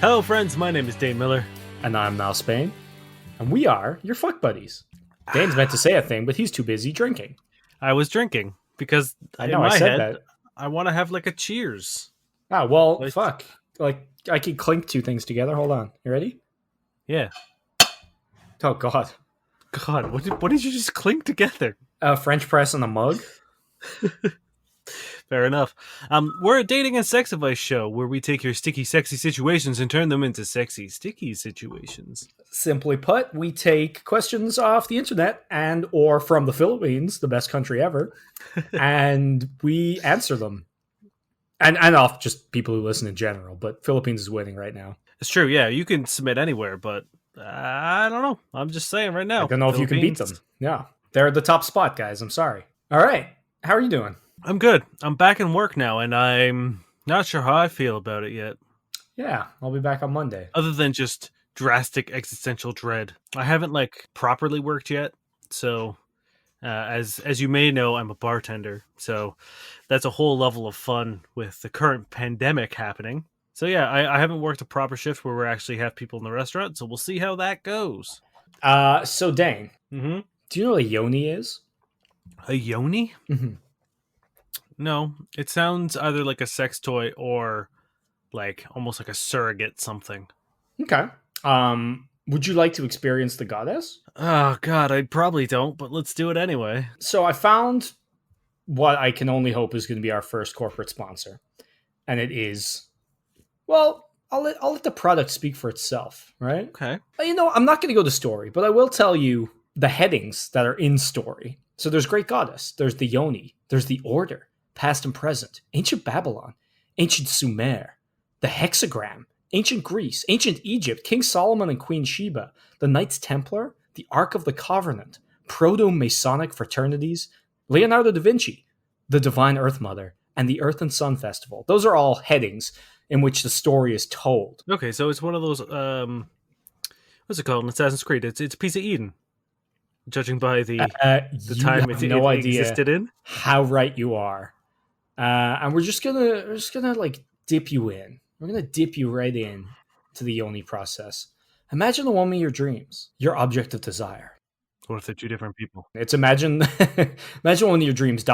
Hello, friends. My name is Dane Miller. And I'm Mal Spain. And we are your fuck buddies. Dane's meant to say a thing, but he's too busy drinking. I was drinking because I in know, I my said head, that. I want to have like a cheers. Ah, well, Like- fuck. Like, I could clink two things together. Hold on. You ready? Yeah. Oh, God. God, what did you just clink together? French press on a mug. Fair enough. We're a dating and sex advice show where we take your sticky, sexy situations and turn them into sexy, sticky situations. Simply put, we take questions off the internet and or from the Philippines, the best country ever, and we answer them. And off just people who listen in general, but Philippines is winning right now. It's true, yeah. You can submit anywhere, but I don't know. I'm just saying right now. I don't know if you can beat them. Yeah. They're the top spot, guys. I'm sorry. All right. How are you doing? I'm good. I'm back in work now, and I'm not sure how I feel about it yet. Yeah, I'll be back on Monday. Other than just drastic existential dread. I haven't properly worked yet, so as you may know, I'm a bartender, so that's a whole level of fun with the current pandemic happening. So yeah, I haven't worked a proper shift where we actually have people in the restaurant, so we'll see how that goes. So Dane, Mm-hmm. do you know what a Yoni is? A Yoni? Mm-hmm. No, it sounds either like a sex toy or like almost like a surrogate something. Okay. Would you like to experience the goddess? Oh god, I probably don't, but let's do it anyway. So I found what I can only hope is going to be our first corporate sponsor, and it is, well, I'll let the product speak for itself, right? Okay. You know, I'm not going to go to story, but I will tell you the headings that are in story. So there's Great Goddess, there's the Yoni, there's the Order, past and present, ancient Babylon, ancient Sumer, the hexagram, ancient Greece, ancient Egypt, King Solomon and Queen Sheba, the Knights Templar, the Ark of the Covenant, proto-Masonic fraternities, Leonardo da Vinci, the Divine Earth Mother, and the Earth and Sun Festival. Those are all headings in which the story is told. Okay, so it's one of those what's it called in Assassin's Creed? It's a piece of Eden. Judging by the time have it no idea existed in. how right you are. And we're just gonna like dip you in. We're gonna dip you right in to the Yoni process. Imagine the woman of your dreams, your object of desire. What if they're two different people? It's imagine imagine one of your dreams. ...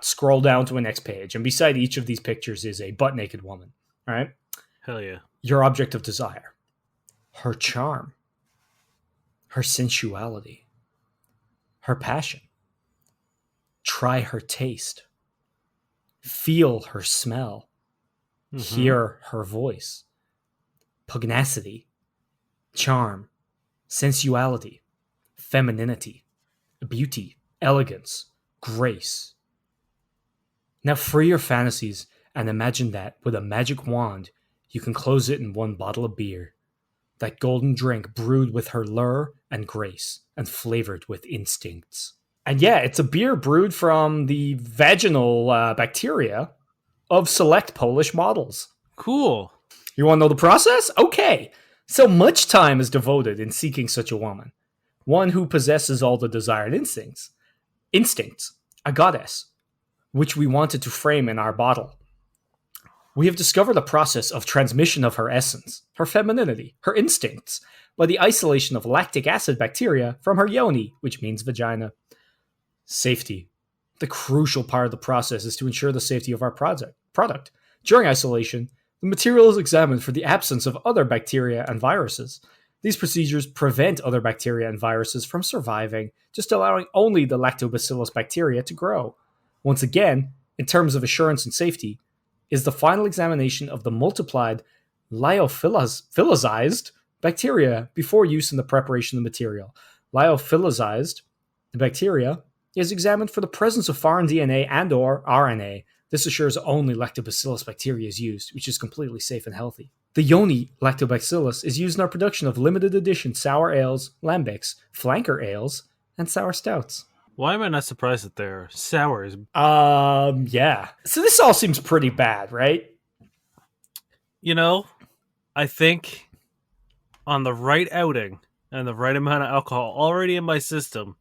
Scroll down to a next page, and beside each of these pictures is a butt naked woman. All right, Hell yeah. your object of desire, her charm, her sensuality, her passion. Try her taste. Feel her smell. Mm-hmm. Hear her voice. Pugnacity, charm, sensuality, femininity, beauty, elegance, grace. Now free your fantasies and imagine that with a magic wand, you can close it in one bottle of beer. That golden drink brewed with her lure and grace and flavored with instincts. And yeah, it's a beer brewed from the vaginal bacteria of select Polish models. Cool. You want to know the process? Okay. So much time is devoted in seeking such a woman. One who possesses all the desired instincts. Instincts. A goddess. Which we wanted to frame in our bottle. We have discovered a process of transmission of her essence, her femininity, her instincts, by the isolation of lactic acid bacteria from her yoni, which means vagina. Safety. The crucial part of the process is to ensure the safety of our product. During isolation, the material is examined for the absence of other bacteria and viruses. These procedures prevent other bacteria and viruses from surviving, just allowing only the lactobacillus bacteria to grow. Once again, in terms of assurance and safety, is the final examination of the multiplied lyophilized bacteria before use in the preparation of the material. Lyophilized bacteria is examined for the presence of foreign DNA and or RNA. This assures only lactobacillus bacteria is used, which is completely safe and healthy. The Yoni lactobacillus is used in our production of limited edition sour ales, lambics, flanker ales, and sour stouts. Why am I not surprised that they're sours? Yeah. So this all seems pretty bad, right? You know, I think on the right outing and the right amount of alcohol already in my system,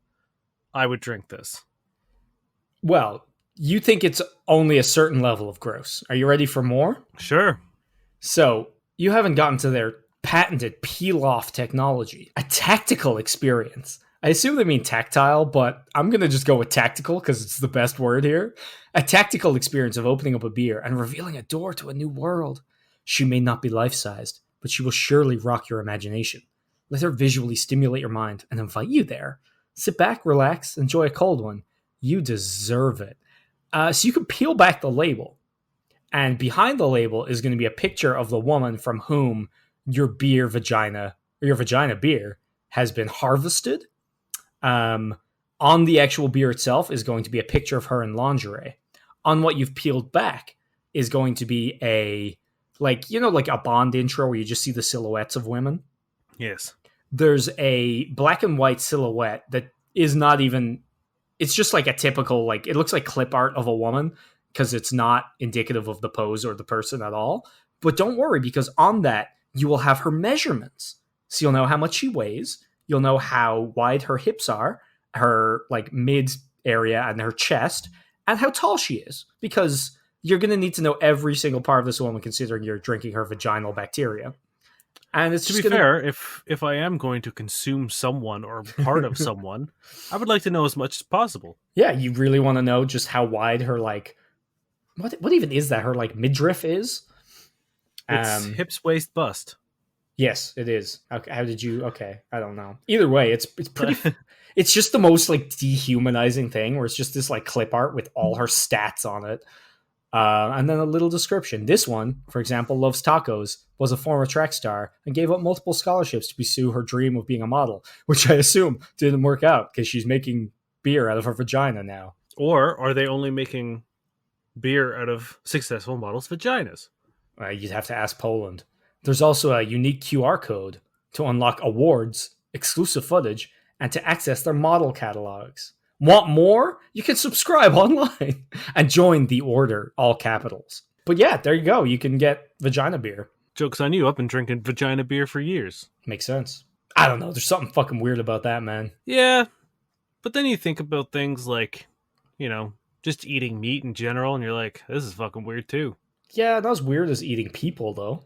I would drink this. Well, you think it's only a certain level of gross. Are you ready for more? Sure. So, You haven't gotten to their patented peel-off technology. A tactical experience. I assume they mean tactile, but I'm going to just go with tactical because it's the best word here. A tactical experience of opening up a beer and revealing a door to a new world. She may not be life-sized, but she will surely rock your imagination. Let her visually stimulate your mind and invite you there. Sit back, relax, enjoy a cold one. You deserve it. So you can peel back the label, and behind the label is going to be a picture of the woman from whom your beer vagina or your vagina beer has been harvested. Um, on the actual beer itself is going to be a picture of her in lingerie. On what you've peeled back is going to be a, like, you know, like a Bond intro where you just see the silhouettes of women. Yes. There's a black and white silhouette that is not even, it's just like a typical, like, it looks like clip art of a woman because it's not indicative of the pose or the person at all. But don't worry, because on that you will have her measurements, so you'll know how much she weighs, you'll know how wide her hips are, her like mid area and her chest, and how tall she is, because you're going to need to know every single part of this woman considering you're drinking her vaginal bacteria. And it's To just be going to, fair, if I am going to consume someone or part of someone, I would like to know as much as possible. yeah, you really want to know just how wide her, like, what even is that? Her like midriff is. It's Um, hips, waist, bust. yes, it is. Okay, how did you? Okay, I don't know. Either way, it's pretty. It's just the most like dehumanizing thing, where it's just this like clip art with all her stats on it, and then a little description. This one, for example, loves tacos, was a former track star, and gave up multiple scholarships to pursue her dream of being a model, which I assume didn't work out because she's making beer out of her vagina now. Or are they only making beer out of successful models' vaginas? You'd have to ask Poland. There's also a unique QR code to unlock awards, exclusive footage, and to access their model catalogs. Want more? You can subscribe online and join the order, all capitals. But yeah, there you go. You can get vagina beer. Joke's on you, I've been drinking vagina beer for years. Makes sense. I don't know. There's something fucking weird about that, man. Yeah, but then you think about things like, you know, just eating meat in general, and you're like, this is fucking weird too. Yeah, not as weird as eating people, though.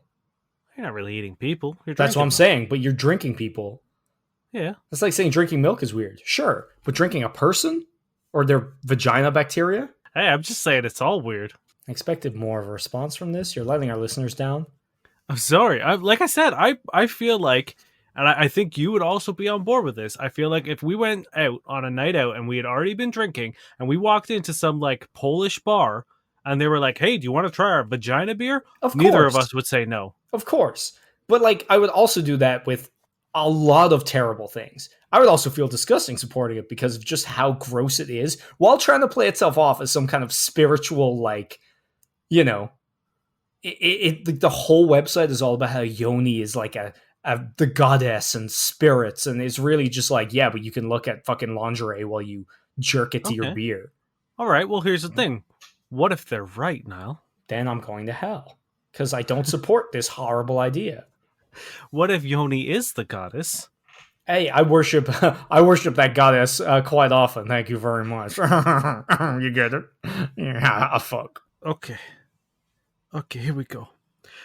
You're not really eating people, you're That's what drinking I'm them. saying. But you're drinking people. Yeah. That's like saying drinking milk is weird. Sure. But drinking a person or their vagina bacteria? Hey, I'm just saying it's all weird. I expected more of a response from this. You're letting our listeners down. I'm sorry. Like I said, I feel like, and I think you would also be on board with this. I feel like if we went out on a night out and we had already been drinking and we walked into some like Polish bar and they were like, "Hey, do you want to try our vagina beer?" Of Neither of course. us would say no. Of course. But like I would also do that with a lot of terrible things. I would also feel disgusting supporting it because of just how gross it is, while trying to play itself off as some kind of spiritual, like, you know, the whole website is all about how Yoni is like the goddess and spirits, and it's really just like, yeah, but you can look at fucking lingerie while you jerk it to your Okay. beer. All right. Well, here's the thing. What if they're right, Niall? Then I'm going to hell because I don't support this horrible idea. What if Yoni is the goddess? Hey, I worship I worship that goddess quite often. Thank you very much. You get it? Yeah, fuck. Okay. Okay, here we go.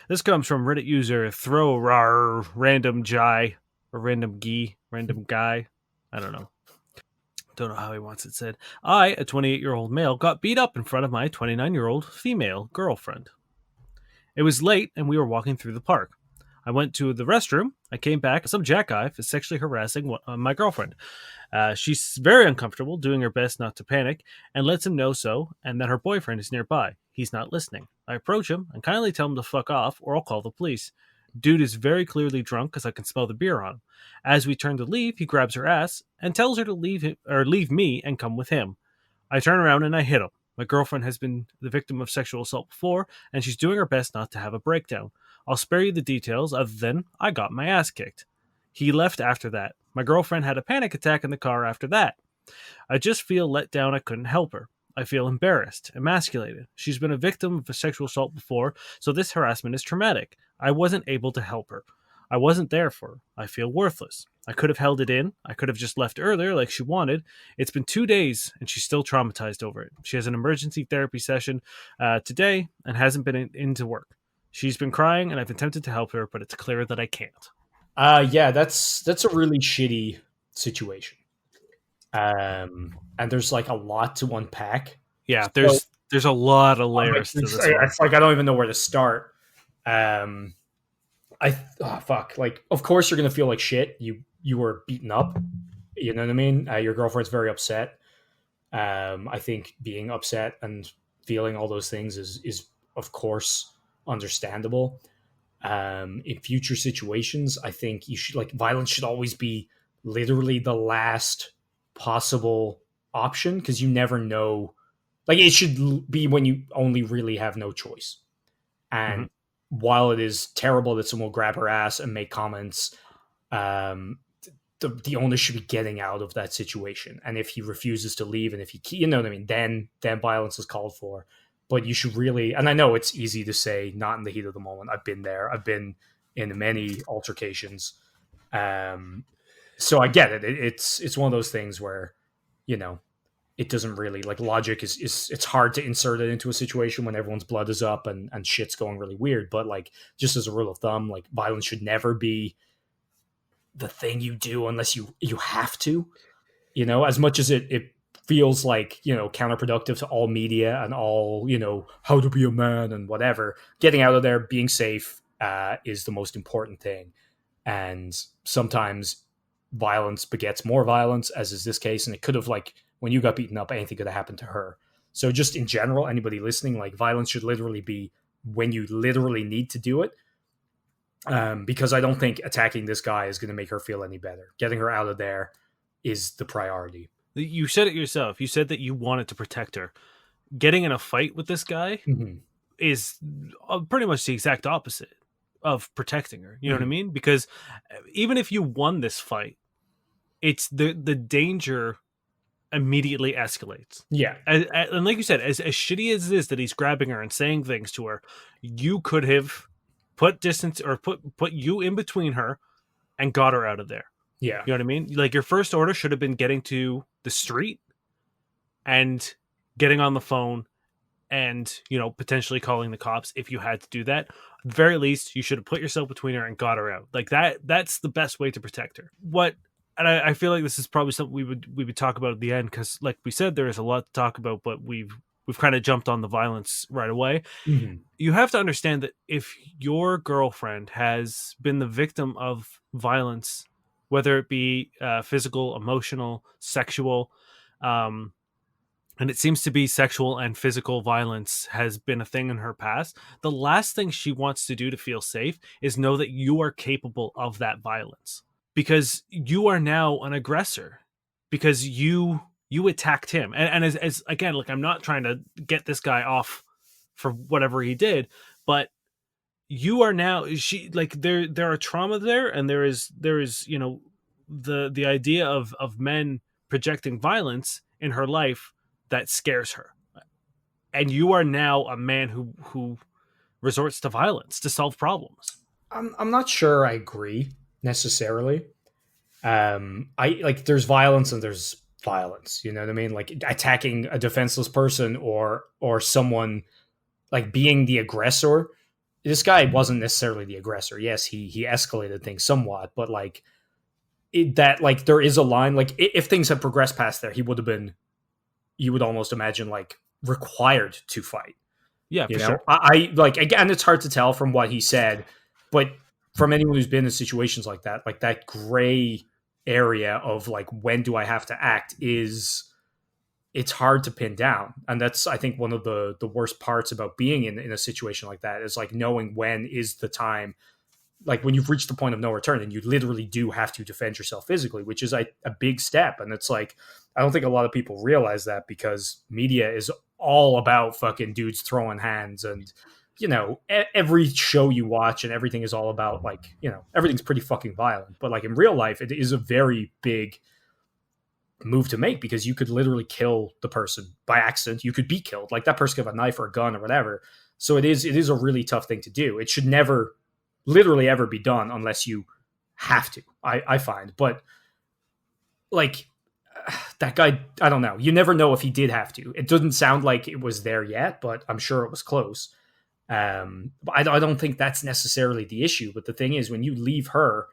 This comes from Reddit user Throw Random Jai or Random Random Guy. I don't know. Don't know how he wants it said. I, a 28-year-old male, got beat up in front of my 29-year-old female girlfriend. It was late and we were walking through the park. I went to the restroom. I came back. Some jackass is sexually harassing my girlfriend. She's very uncomfortable, doing her best not to panic, and lets him know so, and that her boyfriend is nearby. He's not listening. I approach him and kindly tell him to fuck off, or I'll call the police. Dude is very clearly drunk because I can smell the beer on him. As we turn to leave, he grabs her ass and tells her to leave me and come with him. I turn around and I hit him. My girlfriend has been the victim of sexual assault before, and she's doing her best not to have a breakdown. I'll spare you the details, other than I got my ass kicked. He left after that. My girlfriend had a panic attack in the car after that. I just feel let down I couldn't help her. I feel embarrassed, emasculated. She's been a victim of a sexual assault before, so this harassment is traumatic. I wasn't able to help her. I wasn't there for her. I feel worthless. I could have held it in. I could have just left earlier like she wanted. It's been 2 days and she's still traumatized over it. She has an emergency therapy session today and hasn't been into work. She's been crying, and I've been tempted to help her, but it's clear that I can't. Yeah, that's a really shitty situation. And there's like a lot to unpack. Yeah, So there's a lot of I'm like, layers to this one. it's like I don't even know where to start. Um, fuck. Like, of course you're gonna feel like shit. You were beaten up. You know what I mean? Your girlfriend's very upset. I think being upset and feeling all those things is of course understandable. In future situations, I think you should like violence should always be literally the last possible option because you never know. Like it should be when you only really have no choice. Hmm. And while it is terrible that someone will grab her ass and make comments, um, the owner should be getting out of that situation. And if he refuses to leave, and if he, you know what I mean, then violence is called for. But you should really, and I know it's easy to say, not in the heat of the moment. I've been there. I've been in many altercations. Um, so I get it. It's one of those things where, you know, it doesn't really like logic is it's hard to insert it into a situation when everyone's blood is up and shit's going really weird. But like just as a rule of thumb, like violence should never be the thing you do unless you have to. You know, as much as it feels like, you know, counterproductive to all media and all, you know, how to be a man and whatever, getting out of there, being safe, is the most important thing. And sometimes violence begets more violence, as is this case. And it could have, like, when you got beaten up, anything could have happened to her. So just in general, anybody listening, like, violence should literally be when you literally need to do it. Because I don't think attacking this guy is going to make her feel any better. Getting her out of there is the priority. You said it yourself. You said that you wanted to protect her. Getting in a fight with this guy Mm-hmm. is pretty much the exact opposite of protecting her. You know what I Mm-hmm. mean? Because even if you won this fight, it's the danger immediately escalates. Yeah. And like you said, as shitty as it is that he's grabbing her and saying things to her, you could have put distance or put you in between her and got her out of there. Yeah. You know what I mean? Like your first order should have been getting to the street and getting on the phone and, you know, potentially calling the cops if you had to do that. At the very least, you should have put yourself between her and got her out. Like that's the best way to protect her. What and I feel like this is probably something we would talk about at the end because, like we said, there is a lot to talk about, but we've kind of jumped on the violence right away. Mm-hmm. You have to understand that if your girlfriend has been the victim of violence, whether it be physical, emotional, sexual, um, and it seems to be sexual and physical violence has been a thing in her past, the last thing she wants to do to feel safe is know that you are capable of that violence because you are now an aggressor because you attacked him. And as again, like I'm not trying to get this guy off for whatever he did, but you are now she like there are trauma there and there is you know the idea of men projecting violence in her life that scares her, and you are now a man who resorts to violence to solve problems. I'm not sure I agree necessarily. I like there's violence and there's violence. You know what I mean? Like attacking a defenseless person or someone like being the aggressor. This guy wasn't necessarily the aggressor. Yes, he escalated things somewhat, but like that like there is a line. Like if things had progressed past there, he would have been. You would almost imagine like required to fight. Yeah, You for know, sure. I like again, it's hard to tell from what he said, but from anyone who's been in situations like that gray area of like when do I have to act is it's hard to pin down, and that's I think one of the worst parts about being in a situation like that is like knowing when is the time like when you've reached the point of no return and you literally do have to defend yourself physically, which is a big step. And it's like, I don't think a lot of people realize that because media is all about fucking dudes throwing hands and, you know, every show you watch and everything is all about like, you know, everything's pretty fucking violent. But like in real life, it is a very big move to make because you could literally kill the person by accident. You could be killed. Like that person could have a knife or a gun or whatever. So it is a really tough thing to do. It should never literally ever be done unless you have to. I find, but like that guy, I don't know. You never know if he did have to. It doesn't sound like it was there yet, but I'm sure it was close. But I don't think that's necessarily the issue. But the thing is, when you leave her,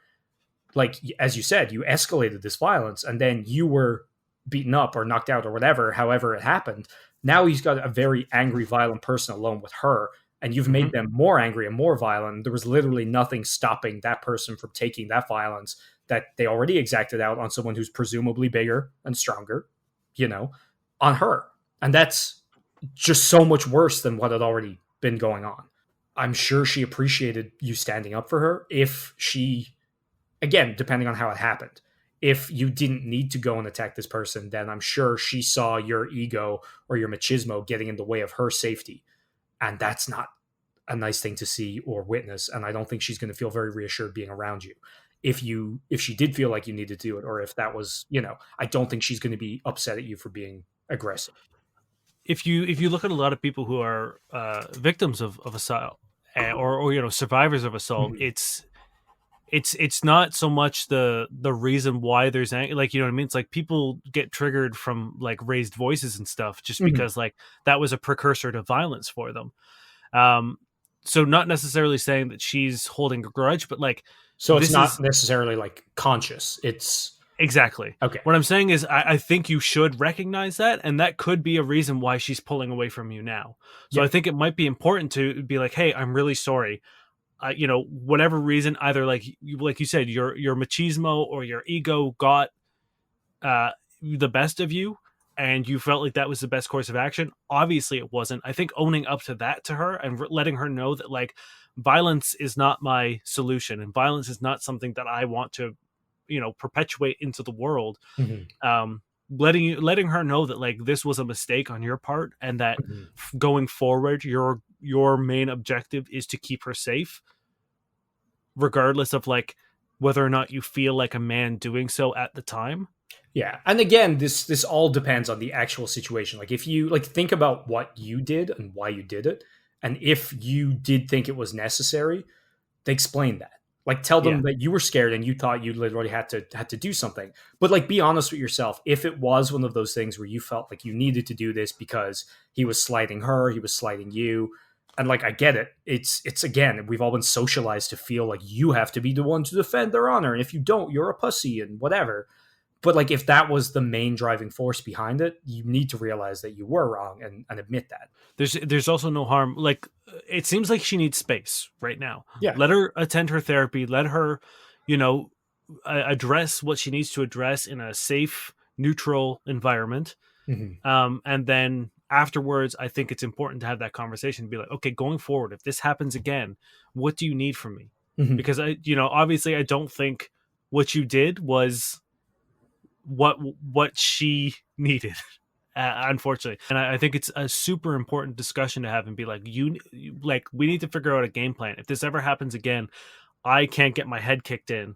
like as you said, you escalated this violence, and then you were beaten up or knocked out or whatever, however it happened. Now he's got a very angry, violent person alone with her, and you've Hmm. made them more angry and more violent. There was literally nothing stopping that person from taking that violence that they already exacted out on someone who's presumably bigger and stronger, you know, on her. And that's just so much worse than what had already been going on. I'm sure she appreciated you standing up for her if she, again, depending on how it happened. If you didn't need to go and attack this person, then I'm sure she saw your ego or your machismo getting in the way of her safety. And that's not a nice thing to see or witness. And I don't think she's going to feel very reassured being around you. If she did feel like you needed to do it, or if that was, I don't think she's going to be upset at you for being aggressive. If you look at a lot of people who are victims of assault, or survivors of assault, Mhm. it's not so much the reason why there's like, you know what I mean. It's like people get triggered from like raised voices and stuff just Mhm. because like that was a precursor to violence for them. Um, so not necessarily saying that she's holding a grudge, but like So it's this not is necessarily like conscious. It's exactly okay. what I'm saying is I think you should recognize that, and that could be a reason why she's pulling away from you now. So Yeah. I think it might be important to be like, hey, I'm really sorry. Whatever reason, either like you said, your machismo or your ego got uh, the best of you, and you felt like that was the best course of action. Obviously, it wasn't. I think owning up to that to her and letting her know that like violence is not my solution, and violence is not something that I want to, perpetuate into the world. Mhm. Um, letting her know that like this was a mistake on your part, and that Mhm. going forward, your main objective is to keep her safe regardless of like whether or not you feel like a man doing so at the time. Yeah. And again, this all depends on the actual situation. Like if you like think about what you did and why you did it, and if you did think it was necessary, they explain that. Like tell Yeah. them that you were scared and you thought you literally had to do something. But like be honest with yourself. If it was one of those things where you felt like you needed to do this because he was slighting her, he was slighting you, and like I get it. It's again, we've all been socialized to feel like you have to be the one to defend their honor. And if you don't, you're a pussy and whatever. But like if that was the main driving force behind it, you need to realize that you were wrong and admit that. There's also no harm. Like it seems like she needs space right now. Yeah. Let her attend her therapy. Let her, you know, address what she needs to address in a safe, neutral environment. Hmm. And then afterwards, I think it's important to have that conversation. Be like, okay, going forward, if this happens again, what do you need from me? Hmm. Because obviously, I don't think what you did was what she needed. Unfortunately, and I think it's a super important discussion to have and be like, like we need to figure out a game plan. If this ever happens again, I can't get my head kicked in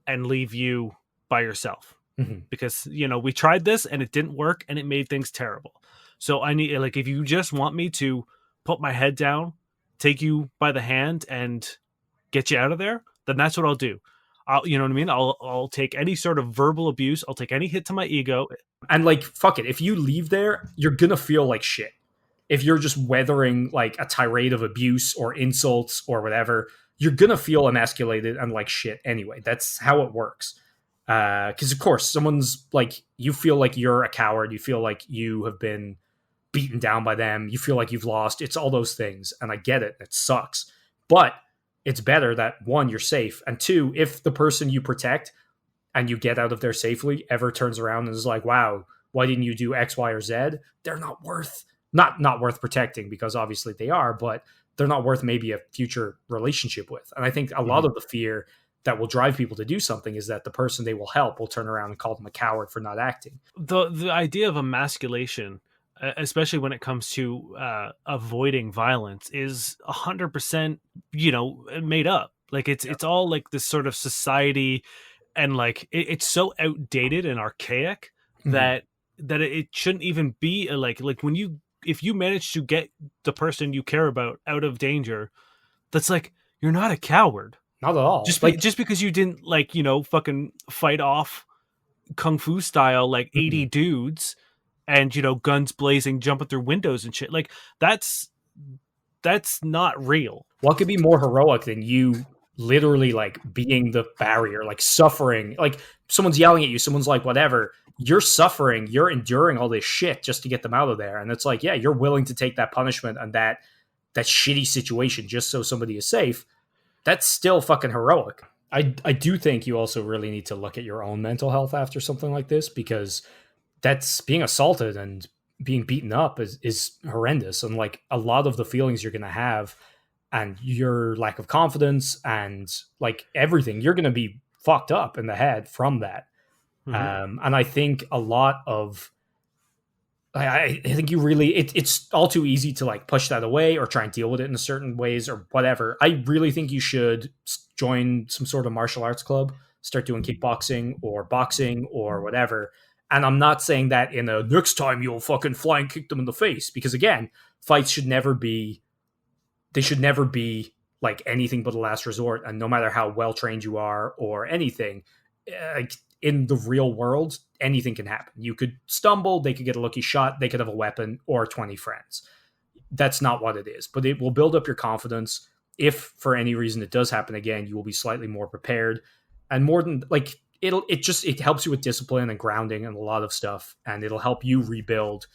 and leave you by yourself, Hmm. because we tried this and it didn't work and it made things terrible. So I need, like, if you just want me to put my head down, take you by the hand and get you out of there, then that's what I'll do. You know what I mean? I'll take any sort of verbal abuse. I'll take any hit to my ego. And like fuck it, if you leave there, you're gonna feel like shit. If you're just weathering like a tirade of abuse or insults or whatever, you're gonna feel emasculated and like shit anyway. That's how it works. Because of course, someone's like you feel like you're a coward. You feel like you have been beaten down by them. You feel like you've lost. It's all those things, and I get it. It sucks, but it's better that one, you're safe, and two, if the person you protect and you get out of there safely ever turns around and is like, wow, why didn't you do X, Y, or Z? They're not worth protecting, because obviously they are, but they're not worth maybe a future relationship with. And I think a lot Mhm. of the fear that will drive people to do something is that the person they will help will turn around and call them a coward for not acting. The idea of emasculation, especially when it comes to avoiding violence, is 100% made up. Like it's all like this sort of society, and like it's so outdated and archaic Mhm. that it shouldn't even be like when you if you manage to get the person you care about out of danger, that's like you're not a coward. Not at all. Just Like, just because you didn't like fucking fight off kung fu style like 80 mhm. dudes and guns blazing jumping through windows and shit, like that's that's not real. What could be more heroic than you literally like being the barrier, like suffering, like someone's yelling at you, someone's like whatever, you're suffering, you're enduring all this shit just to get them out of there. And it's like, yeah, you're willing to take that punishment and that shitty situation just so somebody is safe. That's still fucking heroic. I do think you also really need to look at your own mental health after something like this, because that's being assaulted and being beaten up is horrendous. And like a lot of the feelings you're going to have and your lack of confidence and like everything, you're going to be fucked up in the head from that. Mm-hmm. And I think a lot of I think you really it's all too easy to like push that away or try and deal with it in certain ways or whatever. I really think you should join some sort of martial arts club, start doing kickboxing or boxing or whatever. And I'm not saying that in a next time you'll fucking flying kick them in the face, because again, fights should never be they should never be like anything but a last resort. And no matter how well trained you are or anything, like in the real world, anything can happen. You could stumble, they could get a lucky shot, they could have a weapon or 20 friends. That's not what it is, but it will build up your confidence. If for any reason it does happen again, you will be slightly more prepared, and more than like it helps you with discipline and grounding and a lot of stuff, and it'll help you rebuild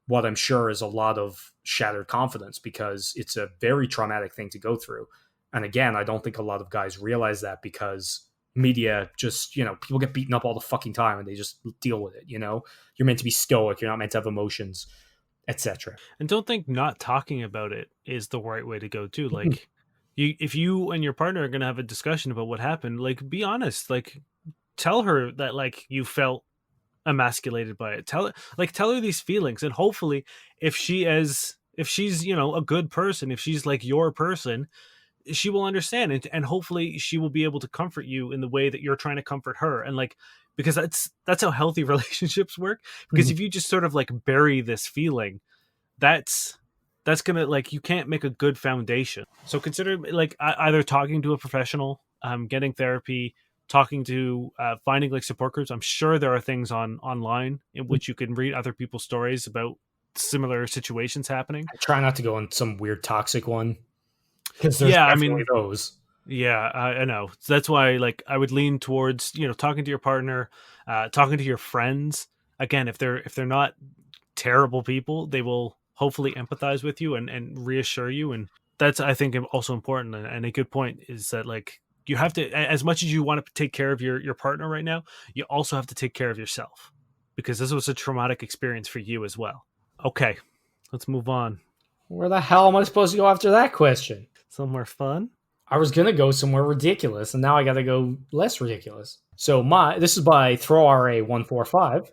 what I'm sure is a lot of shattered confidence, because it's a very traumatic thing to go through. And again, I don't think a lot of guys realize that, because media just, people get beaten up all the fucking time and they just deal with it. You're meant to be stoic, you're not meant to have emotions, etc. And don't think not talking about it is the right way to go too. Like, if you and your partner are gonna have a discussion about what happened, like, be honest. Like, tell her that like you felt emasculated by it. Tell her these feelings, and hopefully, if she's a good person, if she's like your person, she will understand, and hopefully she will be able to comfort you in the way that you're trying to comfort her. And like, because that's how healthy relationships work. Because if you just sort of like bury this feeling, that's gonna, like, you can't make a good foundation. So consider like either talking to a professional, getting therapy, talking to finding like support groups. I'm sure there are things online in which you can read other people's stories about similar situations happening. I try not to go on some weird toxic one, because there's Yeah, I definitely mean, those. yeah, I know. So that's why, like, I would lean towards talking to your partner, talking to your friends. Again, if they're not terrible people, they will hopefully empathize with you and reassure you. And that's, I think, also important. And a good point is that, like, you have to, as much as you want to take care of your partner right now, you also have to take care of yourself, because this was a traumatic experience for you as well. Okay, let's move on. Where the hell am I supposed to go after that question? Somewhere fun. I was gonna go somewhere ridiculous, and now I gotta go less ridiculous. So this is by ThrowRA145.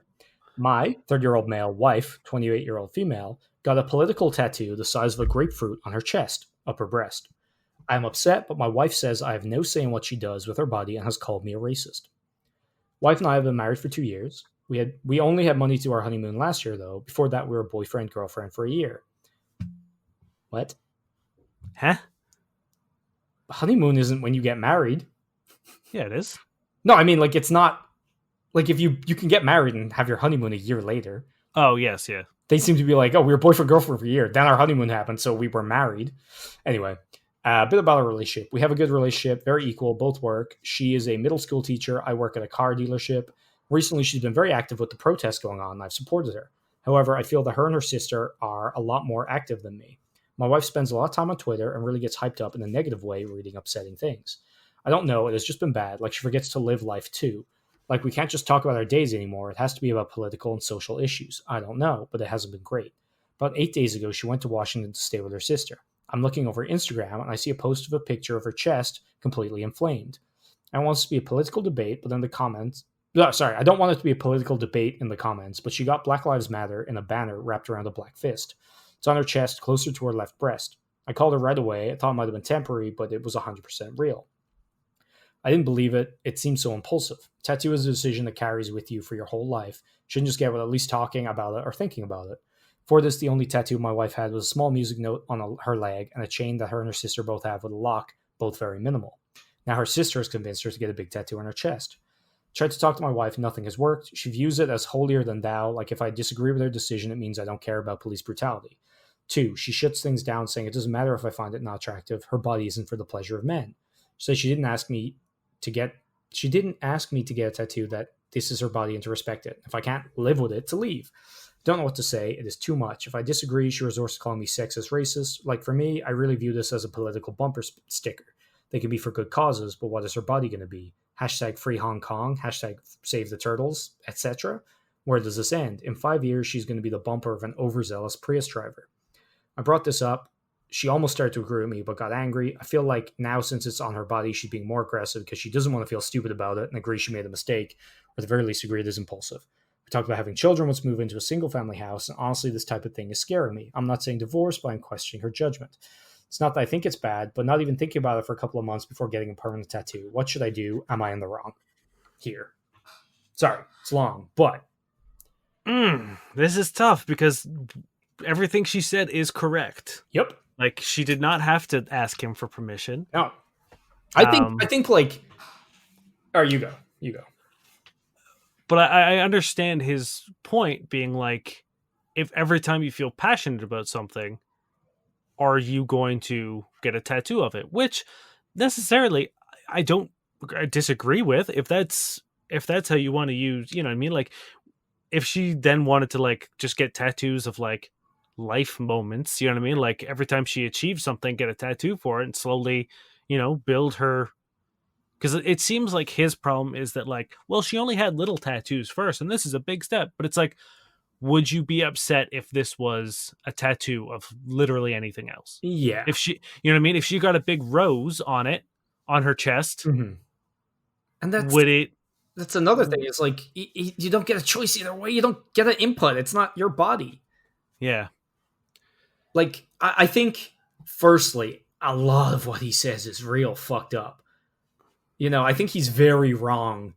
My 30-year-old male wife, 28-year-old female, got a political tattoo the size of a grapefruit on her chest, up her breast. I am upset, but my wife says I have no say in what she does with her body and has called me a racist. Wife and I have been married for 2 years. We only had money to our honeymoon last year, though. Before that, we were boyfriend girlfriend for a year. What? Huh? Honeymoon isn't when you get married. Yeah, it is. No, I mean, like, it's not like if you can get married and have your honeymoon a year later. Oh, yes, yeah. They seem to be like, oh, we were boyfriend girlfriend for a year. Then our honeymoon happened, so we were married. Anyway, a bit about our relationship. We have a good relationship, very equal, both work. She is a middle school teacher. I work at a car dealership. Recently, she's been very active with the protests going on, and I've supported her. However, I feel that her and her sister are a lot more active than me. My wife spends a lot of time on Twitter and really gets hyped up in a negative way reading upsetting things. I don't know, it has just been bad. Like, she forgets to live life too. Like, we can't just talk about our days anymore. It has to be about political and social issues. I don't know, but it hasn't been great. About 8 days ago, she went to Washington to stay with her sister. I'm looking over Instagram and I see a post of a picture of her chest completely inflamed. I want this to be a political debate, but in the comments... I don't want it to be a political debate in the comments, but she got Black Lives Matter in a banner wrapped around a black fist. It's on her chest, closer to her left breast. I called her right away. I thought it might have been temporary, but it was 100% real. I didn't believe it. It seemed so impulsive. Tattoo is a decision that carries with you for your whole life. Shouldn't just get with at least talking about it or thinking about it. For this, the only tattoo my wife had was a small music note on her leg and a chain that her and her sister both have with a lock, both very minimal. Now her sister has convinced her to get a big tattoo on her chest. Tried to talk to my wife, nothing has worked. She views it as holier than thou, like if I disagree with her decision, it means I don't care about police brutality. Two, she shuts things down, saying it doesn't matter if I find it not attractive. Her body isn't for the pleasure of men. So she didn't ask me to get. She didn't ask me to get a tattoo. That this is her body and to respect it. If I can't live with it, to leave. Don't know what to say. It is too much. If I disagree, she resorts to calling me sexist, racist. Like for me, I really view this as a political bumper sticker. They can be for good causes, but what is her body going to be? Hashtag free Hong Kong, hashtag save the turtles, etc. Where does this end? In 5 years, she's going to be the bumper of an overzealous Prius driver. I brought this up. She almost started to agree with me, but got angry. I feel like now, since it's on her body, she's being more aggressive because she doesn't want to feel stupid about it and agree she made a mistake, or at the very least agree it is impulsive. We talked about having children. Let's move into a single family house. And honestly, this type of thing is scaring me. I'm not saying divorce, but I'm questioning her judgment. It's not that I think it's bad, but not even thinking about it for a couple of months before getting a permanent tattoo. What should I do? Am I in the wrong? Here. Sorry, it's long, but. This is tough because everything she said is correct. Yep. Like, she did not have to ask him for permission. No. I think like. Or you go. You go. But I understand his point being like, if every time you feel passionate about something, are you going to get a tattoo of it? Which necessarily I don't disagree with. If that's how you want to use, you know what I mean? Like, if she then wanted to like just get tattoos of like life moments, you know what I mean? Like every time she achieves something, get a tattoo for it and slowly, build her. Because it seems like his problem is that like, well, she only had little tattoos first, and this is a big step. But it's like, would you be upset if this was a tattoo of literally anything else? Yeah. If she, you know what I mean? If she got a big rose on it, on her chest, Mm-hmm. And would it? that's another thing. It's like you don't get a choice either way. You don't get an input. It's not your body. Yeah. Like I think, firstly, a lot of what he says is real fucked up. I think he's very wrong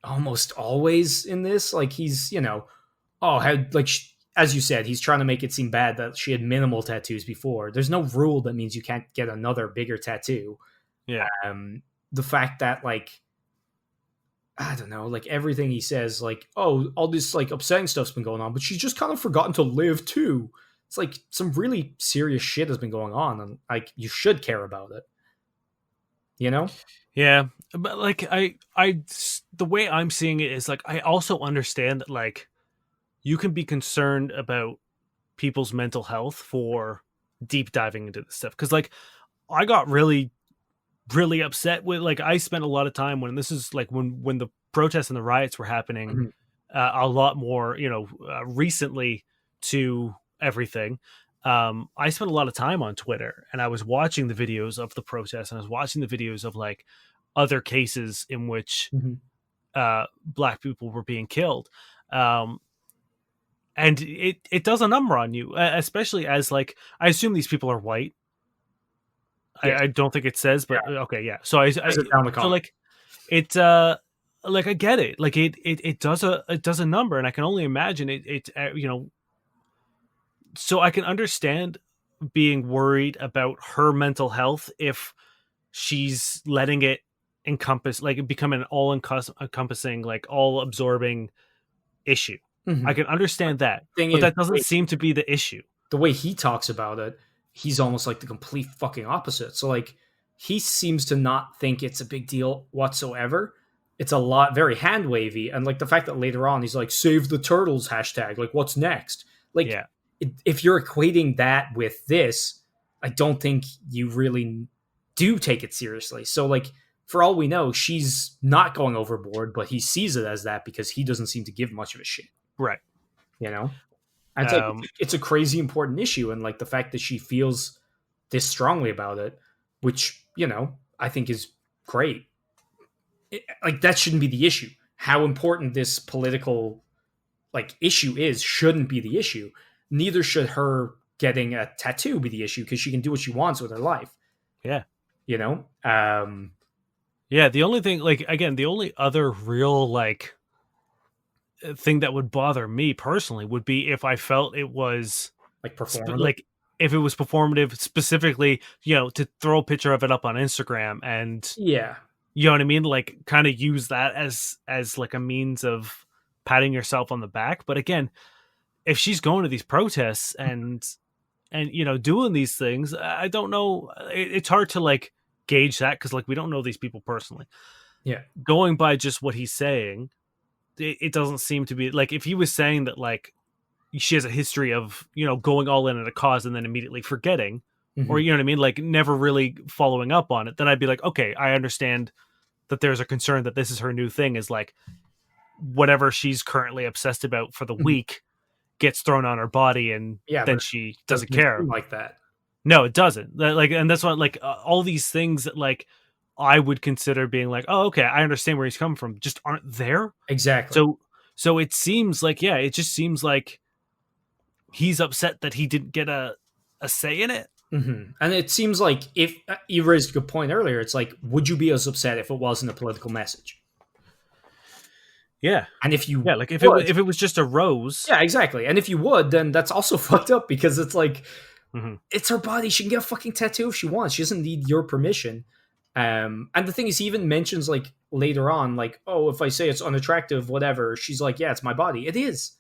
almost always in this. Like he's, oh, how like as you said, he's trying to make it seem bad that she had minimal tattoos before. There's no rule that means you can't get another bigger tattoo. Yeah. The fact that like I don't know, like everything he says, like, oh, all this like upsetting stuff's been going on, but she's just kind of forgotten to live too. It's like some really serious shit has been going on, and like you should care about it. Yeah, but like the way I'm seeing it is like I also understand that like you can be concerned about people's mental health for deep diving into this stuff because like I got really upset with like I spent a lot of time when this is like when the protests and the riots were happening Mm-hmm. A lot more recently to everything. I spent a lot of time on Twitter and I was watching the videos of the protests and I was watching the videos of like other cases in which Mm-hmm. black people were being killed. And it does a number on you, especially as like, I assume these people are white. Yes. I don't think it says, but Yeah. okay. Yeah. So so like it, like I get it. Like it does a number and I can only imagine it, so I can understand being worried about her mental health if she's letting it encompass like become an all encompassing like all absorbing issue. Mm-hmm. I can understand that, Thing but is, that doesn't seem to be the issue. the way he talks about it, he's almost like the complete fucking opposite. So like he seems to not think it's a big deal whatsoever. It's a lot very hand wavy, and like the fact that later on he's like save the turtles hashtag, like what's next? Like Yeah. if you're equating that with this, I don't think you really do take it seriously. So like for all we know, she's not going overboard, but he sees it as that because he doesn't seem to give much of a shit. Right. And it's like it's a crazy important issue, and like the fact that she feels this strongly about it, which I think is great. Like that shouldn't be the issue. How important this political like issue is shouldn't be the issue. Neither should her getting a tattoo be the issue because she can do what she wants with her life. Yeah. Yeah. The only thing, like, again, the only other real like thing that would bother me personally would be if I felt it was like performative. like if it was performative specifically, to throw a picture of it up on Instagram and yeah, you know what I mean, like kind of use that as like a means of patting yourself on the back. But again, if she's going to these protests and and doing these things. I don't know. It's hard to like gauge that because like we don't know these people personally. Yeah. Going by just what he's saying, it doesn't seem to be like if he was saying that like she has a history of going all in at a cause and then immediately forgetting, or Hmm. you know what I mean, like never really following up on it, then I'd be like, okay, I understand that there's a concern that this is her new thing, is like whatever she's currently obsessed about for the Hmm. week gets thrown on her body and Yeah, but then it she doesn't doesn't care. seem like that. No, it doesn't. Like, and that's what like all these things that like I would consider being like, oh, okay, I understand where he's coming from, just aren't there. Exactly. So it seems like, yeah, it just seems like he's upset that he didn't get a say in it. And it seems like if you raised a good point earlier, it's like, would you be as upset if it wasn't a political message? Yeah, And if you yeah. Like would, if it was just a rose. yeah, exactly. And if you would, then that's also fucked up because it's like, Mm-hmm. it's her body. She can get a fucking tattoo if she wants. She doesn't need your permission. And the thing is, he even mentions like later on, like, oh, if I say it's unattractive, whatever, she's like, yeah, it's my body. It is.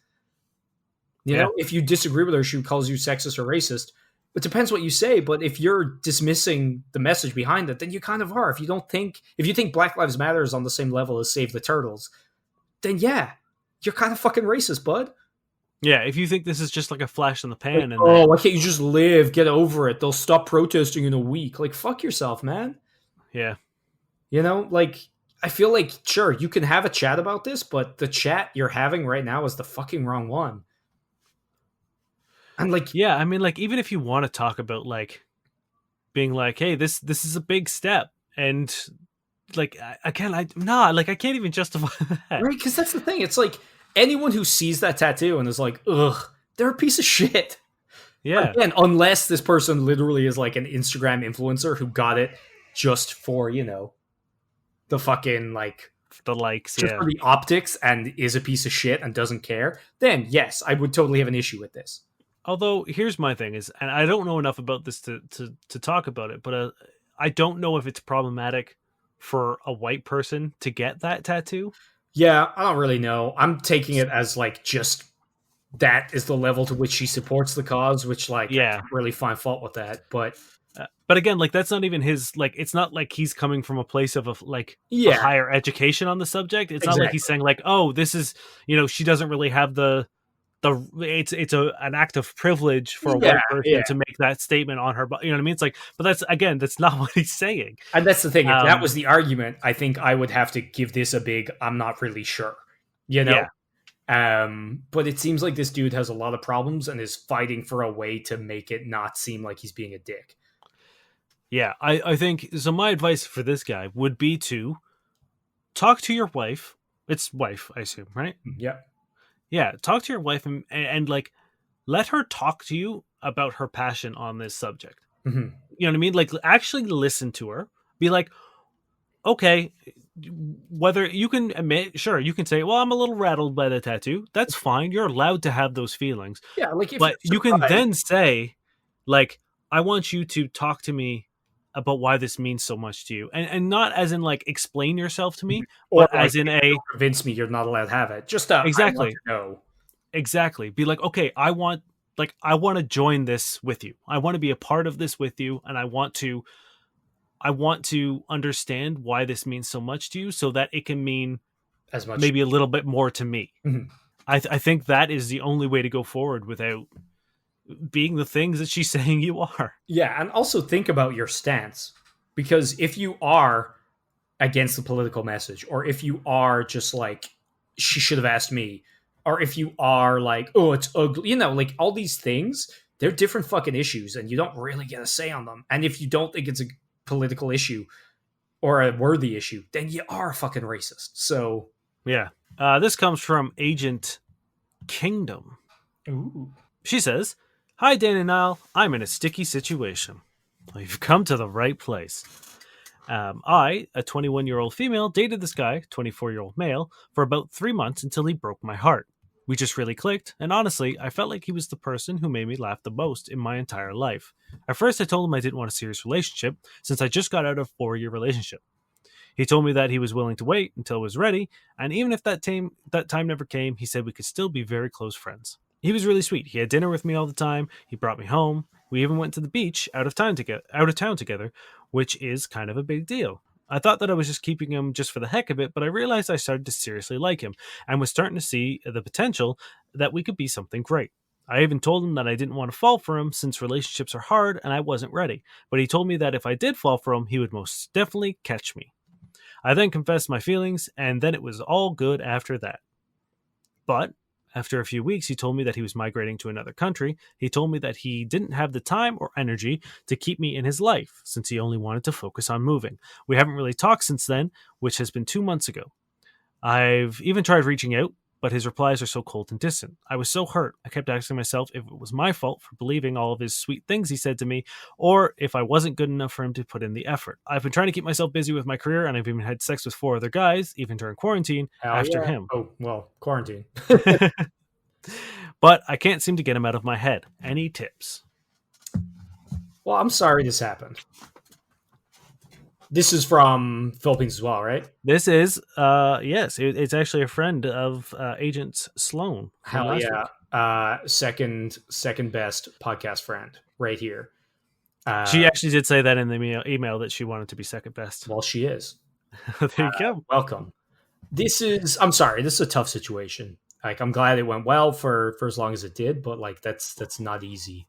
Yeah, If you disagree with her, she calls you sexist or racist. It depends what you say, but if you're dismissing the message behind it, then you kind of are. If you think Black Lives Matter is on the same level as Save the Turtles, then yeah, you're kind of fucking racist, bud. yeah. If you think this is just like a flash in the Like, pan and oh, that, why can't you just live? Get over it. They'll stop protesting in a week. Like, fuck yourself, man. yeah, Like, I feel like, sure, you can have a chat about this, but the chat you're having right now is the fucking wrong one. And, like, yeah. I mean, like even if you want to talk about like being like, hey, this is a big step, and like I can't even justify that. right? Because that's the thing. It's like anyone who sees that tattoo and is like, ugh, they're a piece of shit. But Yeah, again, unless this person literally is like an Instagram influencer who got it just for, the fucking like the likes. just Yeah. for the optics and is a piece of shit and doesn't care, then yes, I would totally have an issue with this. Although here's my thing is, and I don't know enough about this to talk about it, but I don't know if it's problematic for a white person to get that tattoo. Yeah, I don't really know. I'm taking it as like just that is the level to which she supports the cause, which like I Yeah. can't really find fault with that. But But again, like that's not even his like it's not like he's coming from a place of like a yeah, higher education on the subject. It's not like he's exactly. saying like, "Oh, this is, she doesn't really have the it's an act of privilege for a Yeah, white yeah. person to make that statement on her, you know what I mean?" It's like, but that's again, that's not what he's saying. And that's the thing. If that Um was the argument, I think I would have to give this a big I'm not really sure. You know? yeah. But it seems like this dude has a lot of problems and is fighting for a way to make it not seem like he's being a dick. Yeah, I think so. My advice for this guy would be to talk to your wife. It's wife, I assume, right? Yeah. Yeah, talk to your wife and like let her talk to you about her passion on this subject. Hmm. You know what I mean? Like actually listen to her. Be like, okay, whether you can admit, sure, you can say, well, I'm a little rattled by the tattoo. That's fine. You're allowed to have those feelings. Yeah, like if you're But you can surprised, then say, like, I want you to talk to me about why this means so much to you. And not as in like explain yourself to me, or but like as in if you a don't convince me, you're not allowed to have it. Just I want exactly, to know. exactly. Be like, okay, I want to join this with you. I want to be a part of this with you, and I want to understand why this means so much to you so that it can mean As much. maybe a little bit more to me. Mhm. I think that is the only way to go forward without being the things that she's saying you are. Yeah, and also think about your stance. Because if you are against the political message, or if you are just like, she should have asked me, or if you are like, oh, it's ugly, like all these things, they're different fucking issues, and you don't really get a say on them. And if you don't think it's a political issue or a worthy issue, then you are a fucking racist. So, Yeah. This comes from Agent Kingdom. ooh. She says, "Hi, Dan and Niall. I'm in a sticky situation. Well, you've come to the right place. I, a 21-year-old female, dated this guy, 24-year-old male, for about 3 months until he broke my heart. We just really clicked, and honestly, I felt like he was the person who made me laugh the most in my entire life. At first, I told him I didn't want a serious relationship, since I just got out of a 4-year relationship. He told me that he was willing to wait until I was ready, and even if that time never came, he said we could still be very close friends. He was really sweet. He had dinner with me all the time. He brought me home. We even went to the beach out of town together, which is kind of a big deal. I thought that I was just keeping him just for the heck of it, but I realized I started to seriously like him and was starting to see the potential that we could be something great. I even told him that I didn't want to fall for him since relationships are hard and I wasn't ready. But he told me that if I did fall for him, he would most definitely catch me. I then confessed my feelings, and then it was all good after that. But after a few weeks, he told me that he was migrating to another country. He told me that he didn't have the time or energy to keep me in his life since he only wanted to focus on moving. We haven't really talked since then, which has been 2 months ago. I've even tried reaching out, but his replies are so cold and distant. I was so hurt. I kept asking myself if it was my fault for believing all of his sweet things he said to me, or if I wasn't good enough for him to put in the effort. I've been trying to keep myself busy with my career, and I've even had sex with 4 other guys, even during quarantine, Hell after yeah. him. Oh, well, quarantine. But I can't seem to get him out of my head. Any tips? Well, I'm sorry this happened. This is from Philippines as well, right? This is, yes, it's actually a friend of Agent Sloan from Hell last yeah. week. Second best podcast friend right here. She actually did say that in the email that she wanted to be second best. Well, she is. There you go. Welcome. I'm sorry, this is a tough situation. Like, I'm glad it went well for as long as it did, but like that's not easy.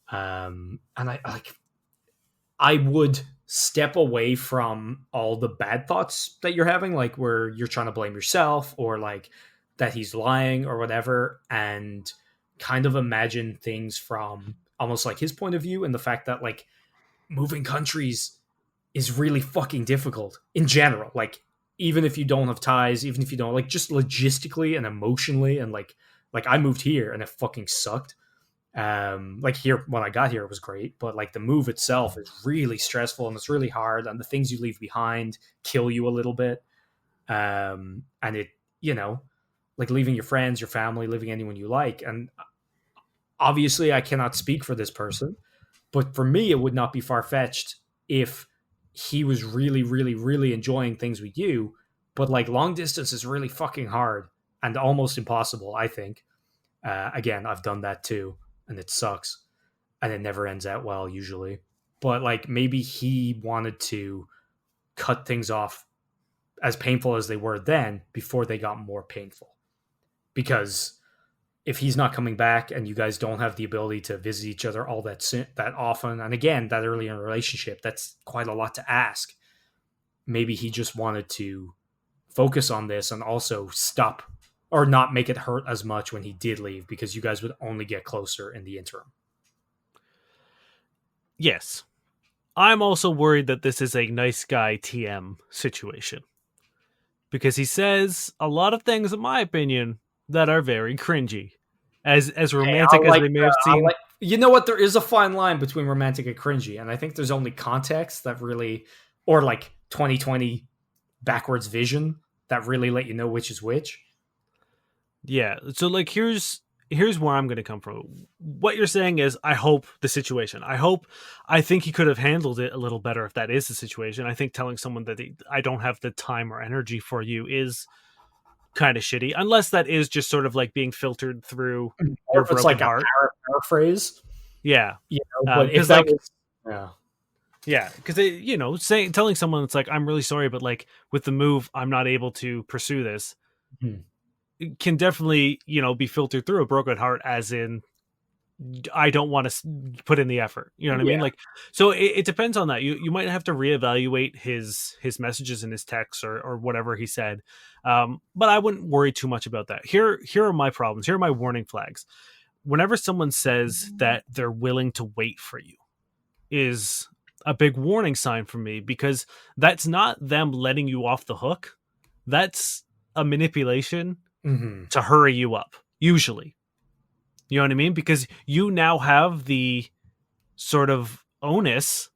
And I would step away from all the bad thoughts that you're having, like where you're trying to blame yourself or like that he's lying or whatever, and kind of imagine things from almost like his point of view, and the fact that like moving countries is really fucking difficult in general. Like, even if you don't have ties, even if you don't, like, just logistically and emotionally, and like I moved here and it fucking sucked. Like, here when I got here it was great, but like the move itself is really stressful and it's really hard, and the things you leave behind kill you a little bit. And it, you know, like leaving your friends, your family, leaving anyone you like. And obviously I cannot speak for this person, but for me it would not be far-fetched if he was really, really, really enjoying things with you. But like, long distance is really fucking hard and almost impossible, I think. Again, I've done that too, and it sucks, and it never ends out well usually. But like, maybe he wanted to cut things off as painful as they were then before they got more painful. Because if he's not coming back and you guys don't have the ability to visit each other all that often, and again, that early in a relationship, that's quite a lot to ask. Maybe he just wanted to focus on this and also stop or not make it hurt as much when he did leave, because you guys would only get closer in the interim. Yes. I'm also worried that this is a nice guy TM situation. Because he says a lot of things, in my opinion, that are very cringy. As Hey, romantic as they may have seemed. you know what? There is a fine line between romantic and cringy, and I think there's only context that really, or like 2020 backwards vision, that really let you know which is which. Yeah. So like, here's where I'm going to come from. What you're saying is, I hope the situation. I think he could have handled it a little better if that is the situation. I think telling someone that I don't have the time or energy for you is kind of shitty, unless that is just sort of like being filtered through Or your if it's broken like a heart. paraphrase, Yeah. you know. But if Because that like, was, yeah. yeah, because telling someone it's like, I'm really sorry, but like with the move, I'm not able to pursue this. Hmm. It can definitely be filtered through a broken heart, as in I don't want to put in the effort. You know what I mean? Yeah. Like, so it depends on that. You might have to reevaluate his messages and his texts or whatever he said. But I wouldn't worry too much about that. Here are my problems. Here are my warning flags. Whenever someone says that they're willing to wait for you, is a big warning sign for me, because that's not them letting you off the hook. That's a manipulation Mm-hmm. to hurry you up, usually. You know what I mean? Because you now have the sort of onus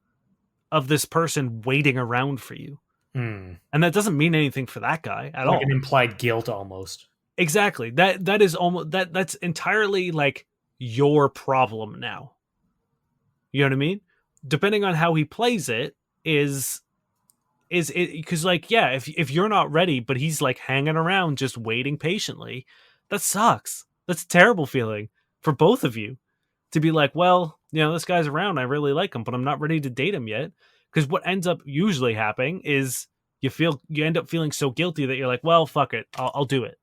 of this person waiting around for you. Mm. And that doesn't mean anything for that guy at Like an all. implied guilt almost. Exactly. That is almost that's entirely like your problem now. You know what I mean? Depending on how he plays it, is it, because like, yeah, if you're not ready but he's like hanging around just waiting patiently, that sucks. That's a terrible feeling for both of you, to be like, well, this guy's around. I really like him, but I'm not ready to date him yet. Because what ends up usually happening is you end up feeling so guilty that you're like, well, fuck it, I'll do it.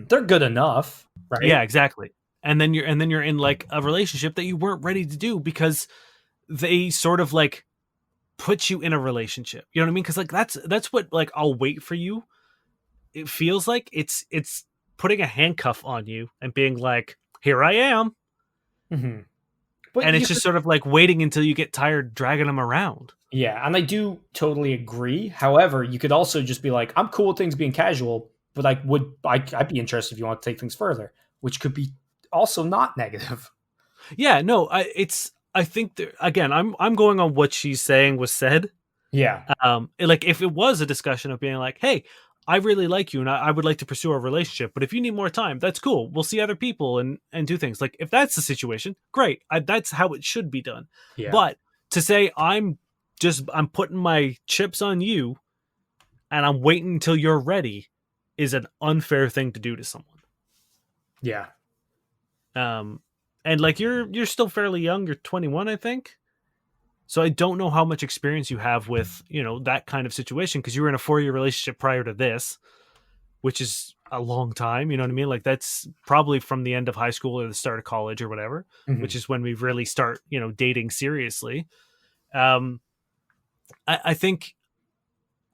They're good enough, right? Yeah, exactly. And then you're in like a relationship that you weren't ready to do because they sort of like put you in a relationship. You know what I mean? Because like that's what like I'll wait for you. It feels like it's putting a handcuff on you and being like, here I am. Mm-hmm. But And it's just sort of like waiting until you get tired dragging them around. yeah, and I do totally agree. However, you could also just be like, I'm cool with things being casual, but I'd be interested if you want to take things further, which could be also not negative. Yeah, no, I think that, again, I'm going on what she's saying was said. Yeah. Like if it was a discussion of being like, hey, I really like you and I would like to pursue a relationship, but if you need more time, that's cool. We'll see other people and do things. Like if that's the situation, great. That's how it should be done. Yeah. But to say I'm putting my chips on you and I'm waiting until you're ready is an unfair thing to do to someone. Yeah. Um, and like you're still fairly young. You're 21, I think. So I don't know how much experience you have with that kind of situation because you were in a 4-year relationship prior to this, which is a long time. You know what I mean? Like that's probably from the end of high school or the start of college or whatever, Mm-hmm. which is when we really start dating seriously. Um, I think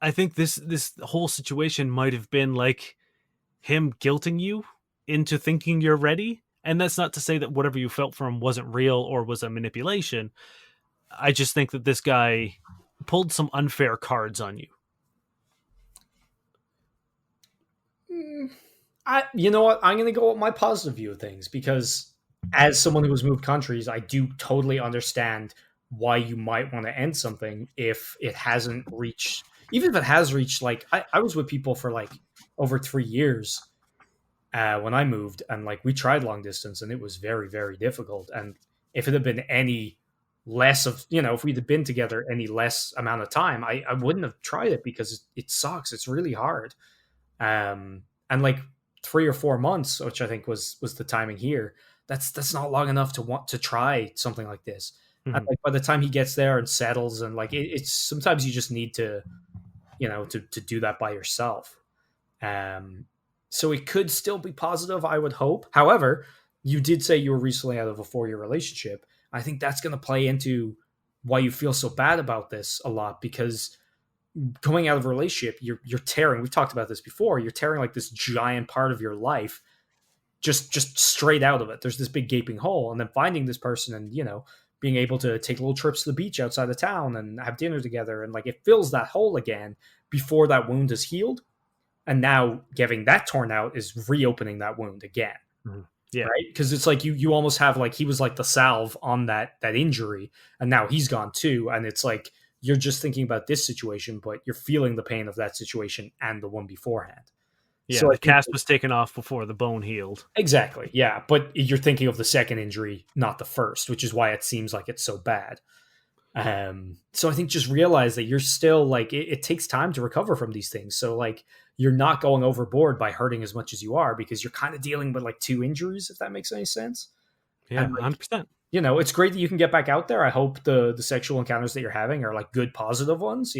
this whole situation might have been like him guilting you into thinking you're ready. And that's not to say that whatever you felt for him wasn't real or was a manipulation. I just think that this guy pulled some unfair cards on you. You know what? I'm going to go with my positive view of things because as someone who has moved countries, I do totally understand why you might want to end something if it hasn't reached, even if it has reached, like, I was with people for like over 3 years when I moved, and like we tried long distance and it was very, very difficult. And if it had been any less of, if we'd have been together any less amount of time, I wouldn't have tried it because it sucks. It's really hard. And like 3 or 4 months, which I think was the timing here. That's not long enough to want to try something like this. And Mhm. like by the time he gets there and settles, and like it's sometimes you just need to to do that by yourself. Um, so it could still be positive, I would hope. However, you did say you were recently out of a 4-year relationship. I think that's going to play into why you feel so bad about this a lot because coming out of a relationship, you're tearing. We've talked about this before. You're tearing like this giant part of your life just straight out of it. There's this big gaping hole, and then finding this person and being able to take little trips to the beach outside of town and have dinner together, and like it fills that hole again before that wound is healed. And now getting that torn out is reopening that wound again, Mhm. Yeah. right? Because it's like you almost have like he was like the salve on that injury, and now he's gone too, and it's like you're just thinking about this situation, but you're feeling the pain of that situation and the one beforehand. Yeah. So I The think cast was taken off before the bone healed. exactly, yeah, but you're thinking of the second injury, not the first, which is why it seems like it's so bad. So I think just realize that you're still like it takes time to recover from these things. So like you're not going overboard by hurting as much as you are because you're kind of dealing with like two injuries, if that makes any sense. Yeah, And like 100%. it's great that you can get back out there. I hope the sexual encounters that you're having are like good positive ones,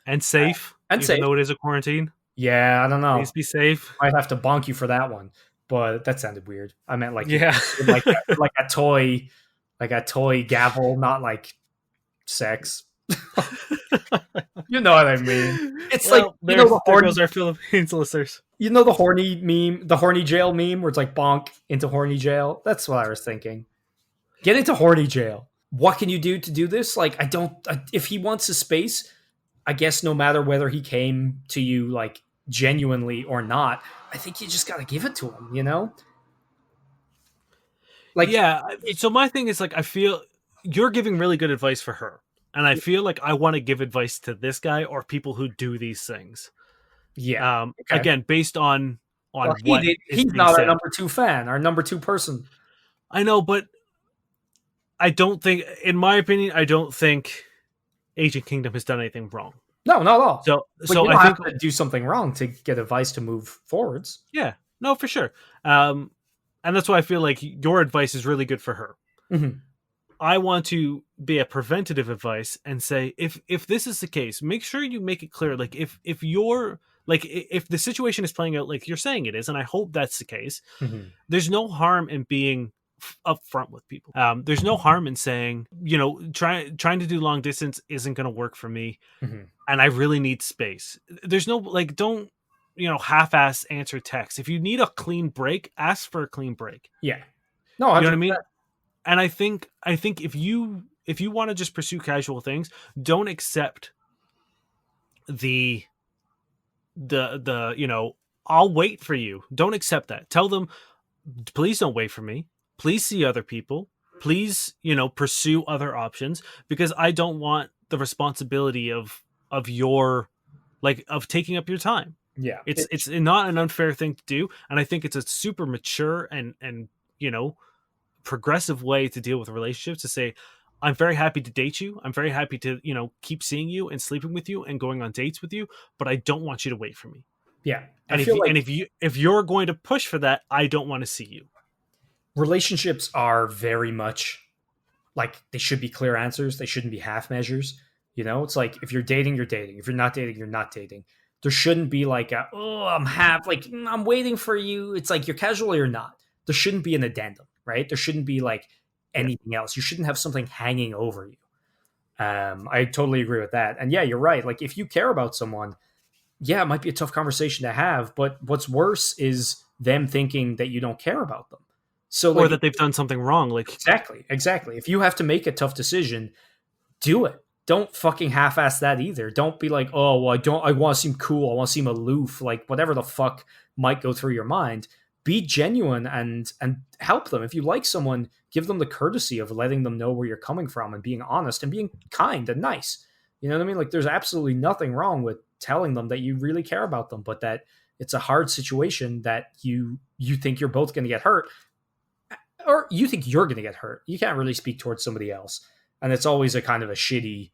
And safe, and even safe. though it is a quarantine. Yeah, I don't Please know. be safe. Might have to bonk you for that one, but that sounded weird. I meant like Yeah. like a toy gavel, not like sex. You know what I mean? It's like Well, there horny, goes our Philippines listeners. the horny meme, the horny jail meme, where it's like bonk into horny jail. That's what I was thinking. Get into horny jail. What can you do to do this? Like, if he wants a space, I guess no matter whether he came to you like genuinely or not, I think you just got to give it to him. Like, Yeah. So my thing is like, I feel you're giving really good advice for her. And I feel like I want to give advice to this guy or people who do these things. yeah, okay. Again, based on Well, what is he's being not our said. number 2 fan, our number 2 person. I know, but I don't think, in my opinion, I don't think Agent Kingdom has done anything wrong. No, not at all. So, But so you I don't have think, to do something wrong to get advice to move forwards. yeah, no, for sure. And that's why I feel like your advice is really good for her. Mm-hmm. I want to be a preventative advice and say, if this is the case, make sure you make it clear. Like if you're like if the situation is playing out like you're saying it is, and I hope that's the case, Mhm. there's no harm in being upfront with people. There's no harm in saying, trying to do long distance isn't going to work for me, Mhm. and I really need space. There's no like, don't half-ass answer text. If you need a clean break, ask for a clean break. Yeah. No, You know what I 100%. mean? And I think if you want to just pursue casual things, don't accept the I'll wait for you. Don't accept that. Tell them, please don't wait for me. Please see other people. Please, pursue other options, because I don't want the responsibility of your of taking up your time. Yeah. It's not an unfair thing to do, and I think it's a super mature and progressive way to deal with relationships, to say, I'm very happy to date you. I'm very happy to, keep seeing you and sleeping with you and going on dates with you, but I don't want you to wait for me. Yeah. I And if feel you, like and if you're going to push for that, I don't want to see you. relationships are very much like they should be clear answers. They shouldn't be half measures. It's like if you're dating, you're dating. If you're not dating, you're not dating. There shouldn't be like I'm waiting for you. It's like you're casual or you're not. There shouldn't be an addendum, right? There shouldn't be like Yeah. anything else. You shouldn't have something hanging over you. I totally agree with that. And yeah, you're right. Like if you care about someone, yeah, it might be a tough conversation to have, but what's worse is them thinking that you don't care about them. So Or like that they've done something wrong. Like, exactly. If you have to make a tough decision, do it. Don't fucking half-ass that either. Don't be like, oh, well, I want to seem cool. I want to seem aloof. Like whatever the fuck might go through your mind. Be genuine and help them. If you like someone, give them the courtesy of letting them know where you're coming from and being honest and being kind and nice. You know what I mean? Like there's absolutely nothing wrong with telling them that you really care about them, but that it's a hard situation that you think you're both going to get hurt, or you think you're going to get hurt. You can't really speak towards somebody else. And it's always a kind of a shitty,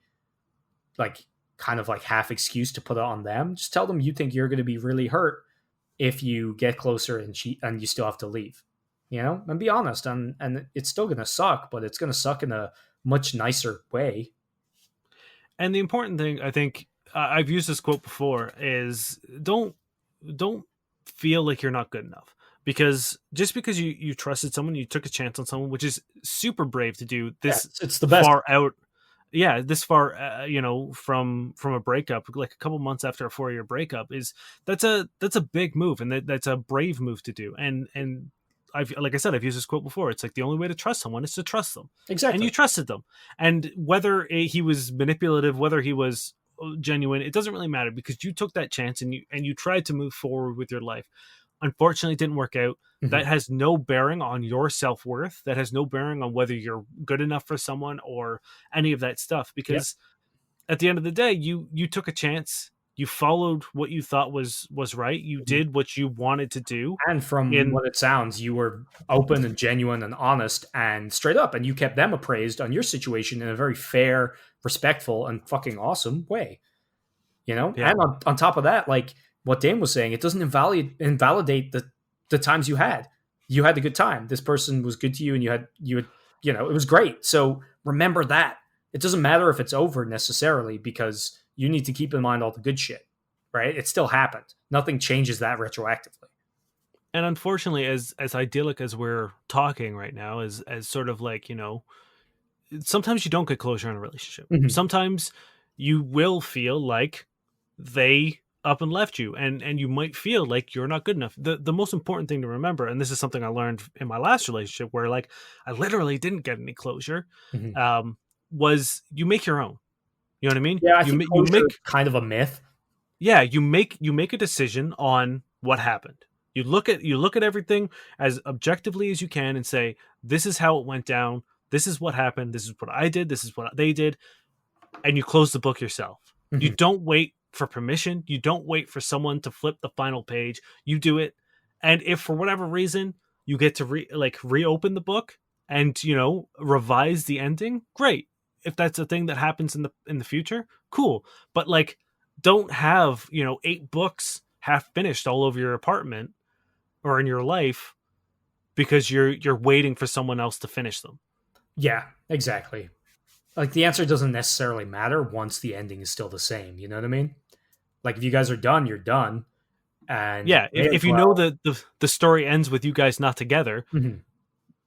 like, kind of like half excuse to put it on them. Just tell them you think you're going to be really hurt if you get closer and you still have to leave, and be honest. And it's still going to suck, but it's going to suck in a much nicer way. and the important thing, I think, I've used this quote before, is don't feel like you're not good enough, because just because you trusted someone, you took a chance on someone, which is super brave to do Yeah, this it's the best. far out. Yeah, this far, from a breakup, like a couple months after a 4-year breakup, is that's a big move, and that's a brave move to do. And I've like I said, I've used this quote before. It's like the only way to trust someone is to trust them, and Exactly. you trusted them. And whether he was manipulative, whether he was genuine, it doesn't really matter, because you took that chance and you tried to move forward with your life. Unfortunately, it didn't work out. That Mhm. has no bearing on your self-worth. That has no bearing on whether you're good enough for someone or any of that stuff, Yep. because at the end of the day, you took a chance. You followed what you thought was right. You Mhm. did what you wanted to do. And from In what it sounds, you were open and genuine and honest and straight up, and you kept them appraised on your situation in a very fair, respectful, and fucking awesome way. Yeah. And on top of that, like what Dane was saying, it doesn't invalidate the times you had. You had a good time. This person was good to you, and you had it was great. So remember that. It doesn't matter if it's over necessarily, because you need to keep in mind all the good shit, right? It still happened. Nothing changes that retroactively. and unfortunately, as idyllic as we're talking right now, as sort of like, sometimes you don't get closure in a relationship. Mhm. Sometimes you will feel like they up and left you, and you might feel like you're not good enough. The most important thing to remember, and this is something I learned in my last relationship, where like I literally didn't get any closure, Mhm. um, was you make your own. You know what I mean? Yeah, I You think you closure is make kind of a myth. Yeah, you make a decision on what happened. You look at everything as objectively as you can and say, this is how it went down, this is what happened, this is what I did, this is what they did, and you close the book yourself. You Mhm. don't wait for permission, you don't wait for someone to flip the final page. You do it. And if for whatever reason you get to reopen the book and revise the ending, great. If that's a thing that happens in the future, cool. But like, don't have 8 books half finished all over your apartment or in your life, because you're waiting for someone else to finish them. Yeah, exactly. Like the answer doesn't necessarily matter once the ending is still the same. You know what I mean? Like if you guys are done, you're done, and you Yeah, may as if you know well. that the story ends with you guys not together, Mhm.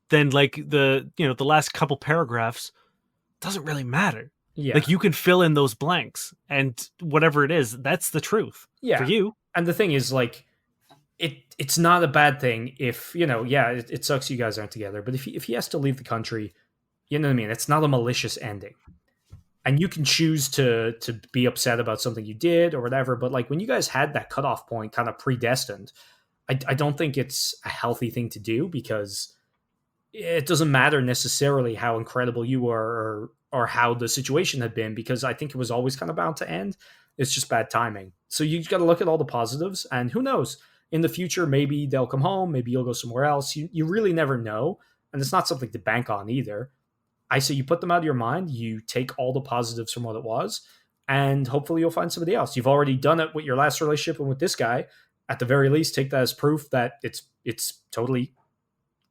then like the last couple paragraphs doesn't really matter. Yeah, Like you can fill in those blanks, and whatever it is, that's the truth for yeah. you. And the thing is, like, it's not a bad thing if yeah, it sucks you guys aren't together, but if he has to leave the country, you know what I mean. It's not a malicious ending, and you can choose to be upset about something you did or whatever. But like when you guys had that cutoff point kind of predestined, I don't think it's a healthy thing to do because it doesn't matter necessarily how incredible you were or how the situation had been because I think it was always kind of bound to end. It's just bad timing. So you got to look at all the positives, and who knows? In the future, maybe they'll come home. Maybe you'll go somewhere else. You really never know, and it's not something to bank on either. I say you put them out of your mind. You take all the positives from what it was, and hopefully you'll find somebody else. You've already done it with your last relationship and with this guy. At the very least, take that as proof that it's totally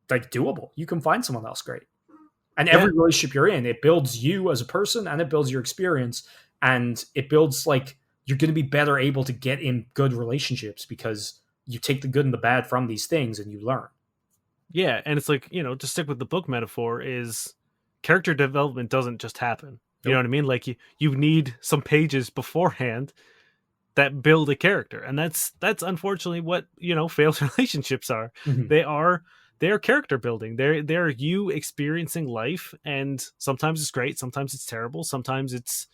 like doable. You can find someone else great. And Yeah, every relationship you're in, it builds you as a person and it builds your experience and it builds like you're going to be better able to get in good relationships because you take the good and the bad from these things and you learn. yeah, and it's like to stick with the book metaphor is character development doesn't just happen. You know Nope. what I mean? Like you need some pages beforehand that build a character, and that's unfortunately what failed relationships are. Mhm. They are character building. They're you experiencing life, and sometimes it's great, sometimes it's terrible, sometimes it's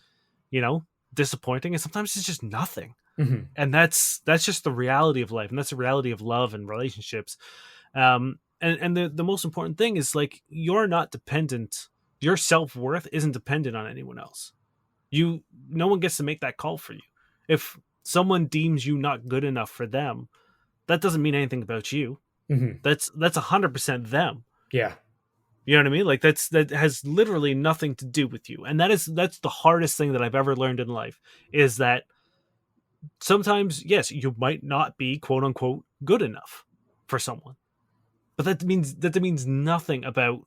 you know disappointing, and sometimes it's just nothing. Mhm. And that's just the reality of life, and that's the reality of love and relationships. And the most important thing is like you're not dependent. Your self-worth isn't dependent on anyone else. You No one gets to make that call for you. If someone deems you not good enough for them, that doesn't mean anything about you. Mhm. That's 100% them. Yeah. You know what I mean? Like that has literally nothing to do with you. And that's the hardest thing that I've ever learned in life is that sometimes yes, you might not be quote unquote good enough for someone. But that means nothing about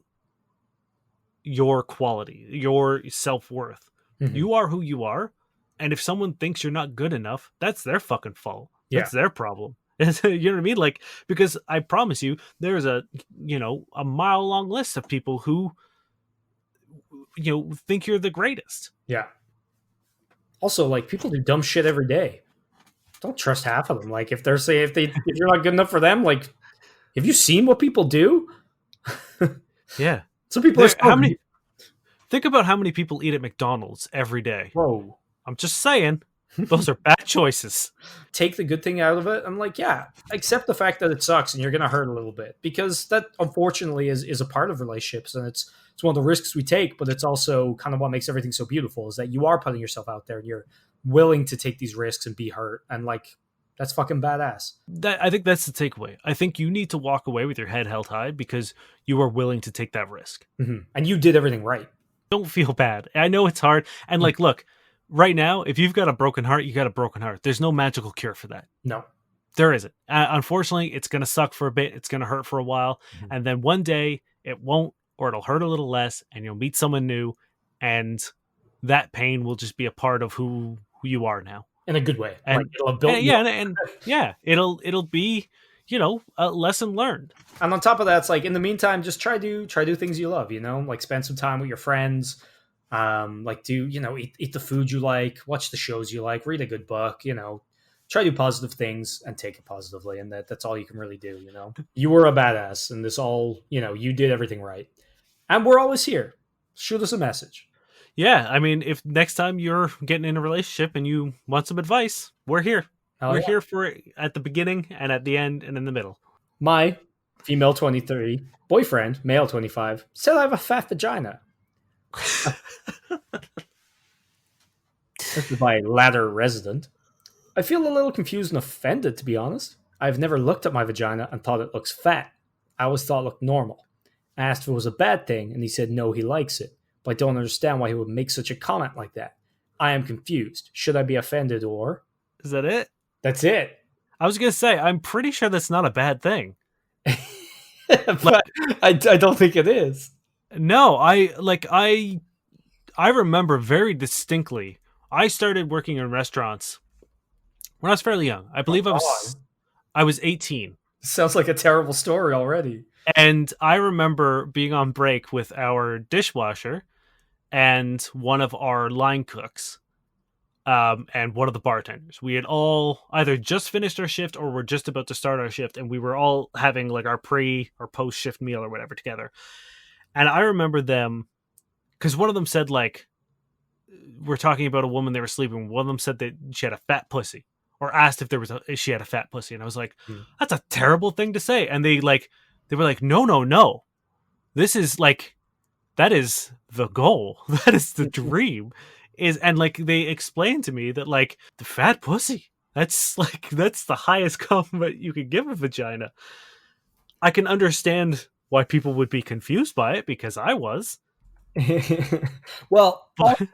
your quality, your self-worth. Mhm. You are who you are, and if someone thinks you're not good enough, that's their fucking fault. Yeah. That's their problem. You know what I mean? Like because I promise you, there's a mile long list of people who think you're the greatest. Yeah. Also, like people do dumb shit every day. Don't trust half of them. Like if they're saying if you're not good enough for them, like have you seen what people do? Yeah. Some people are There so how many Think about how many people eat at McDonald's every day. whoa. I'm just saying, those are bad choices. Take the good thing out of it. I'm like, yeah, accept the fact that it sucks and you're gonna hurt a little bit because that unfortunately is a part of relationships and it's one of the risks we take, but it's also kind of what makes everything so beautiful is that you are putting yourself out there and you're willing to take these risks and be hurt and like that's fucking badass. I think that's the takeaway. I think you need to walk away with your head held high because you are willing to take that risk. And you did everything right. Don't feel bad. I know it's hard. And Mhm. like, look, right now, if you've got a broken heart, you got a broken heart. There's no magical cure for that. No. There isn't. Unfortunately, it's going to suck for a bit. It's going to hurt for a while. Mhm. And then one day it won't, or it'll hurt a little less, and you'll meet someone new. And that pain will just be a part of who you are now. In a good way. Like And, it'll have built and you yeah, up. and yeah, it'll be, a lesson learned. And on top of that, it's like in the meantime, just try do things you love, like spend some time with your friends. Like do, eat the food you like, watch the shows you like, read a good book, try to do positive things and take it positively. And that's all you can really do. You were a badass and this all, you did everything right. And we're always here. Shoot us a message. Yeah, I mean, if next time you're getting in a relationship and you want some advice, we're here. Hell We're yeah. here for it at the beginning and at the end and in the middle. My female 23 boyfriend, male 25, said I have a fat vagina. This is my latter resident. I feel a little confused and offended, to be honest. I've never looked at my vagina and thought it looks fat. I always thought it looked normal. I asked if it was a bad thing, and he said no, he likes it. But I don't understand why he would make such a comment like that. I am confused. Should I be offended or. Is that it? That's it. I was gonna say, I'm pretty sure that's not a bad thing. But Like, I don't think it is. No, I remember very distinctly. I started working in restaurants when I was fairly young. I Oh believe God, I was 18. sounds like a terrible story already. And I remember being on break with our dishwasher and one of our line cooks, and one of the bartenders. We had all either just finished our shift or were just about to start our shift, and we were all having like our pre or post shift meal or whatever together. And I remember them because one of them said like we're talking about a woman they were sleeping with. One of them said that she had a fat pussy, or asked if there was if she had a fat pussy, and I was like, Hmm. that's a terrible thing to say. And they were like, no, no, no, this is like that is the goal. That is the dream. Is and like they explained to me that like the fat pussy. That's the highest compliment you could give a vagina. I can understand why people would be confused by it because I was. Well, But also,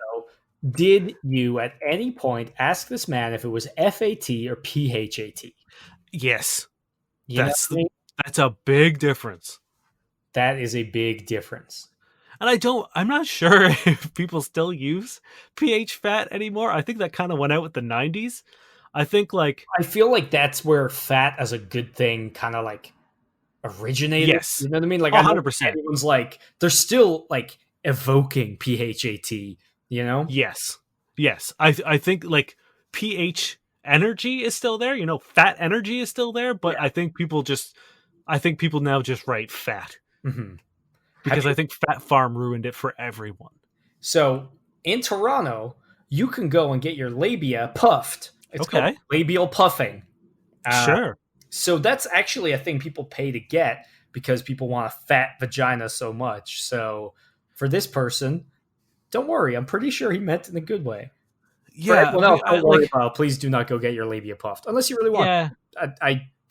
did you at any point ask this man if it was FAT or PHAT? yes, You know that's what I mean? that's a big difference. That is a big difference. And I'm not sure if people still use pH fat anymore. I think that kind of went out with the 90s. I think like I feel like that's where fat as a good thing kind of like originated. yes. You know what I mean? Like I don't think 100%. anyone's like they're still like evoking PHAT. You know? Yes. Yes. I think like pH energy is still there, fat energy is still there, but Yeah. I think people now just write fat Hmm. Have because you? I think Fat Farm ruined it for everyone. So in Toronto, you can go and get your labia puffed. It's called Okay. labial puffing. Uh, Sure. so that's actually a thing people pay to get because people want a fat vagina so much. So for this person, don't worry. I'm pretty sure he meant it in a good way. For Yeah, everyone else, I, don't worry like about. Please do not go get your labia puffed unless you really want. yeah,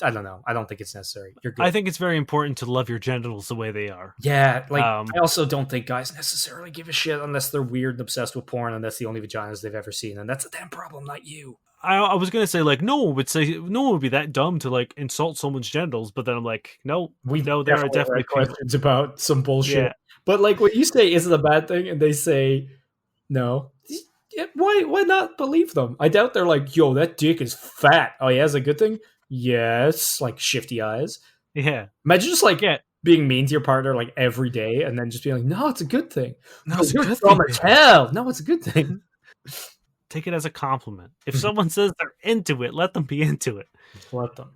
I don't know. I don't think it's necessary. You're I good. think it's very important to love your genitals the way they are. Yeah, like Um I also don't think guys necessarily give a shit unless they're weird and obsessed with porn, and that's the only vaginas they've ever seen, and that's a damn problem, not you. I was gonna say like no one would be that dumb to like insult someone's genitals, but then I'm like, no, We've no, there are definitely definitely had people. questions about some bullshit, Yeah, but like when you say is it a bad thing, and they say no, yeah, why not believe them? I doubt they're like, yo, that dick is fat. Oh yeah, is a good thing? Yes, like shifty eyes. yeah, Imagine just like yeah. being mean to your partner like every day, and then just being like, no, it's a good thing. No, Bro, it's a you're good dumb thing, as baby. hell. No, it's a good thing. Take it as a compliment. If someone says they're into it, let them be into it. Let them.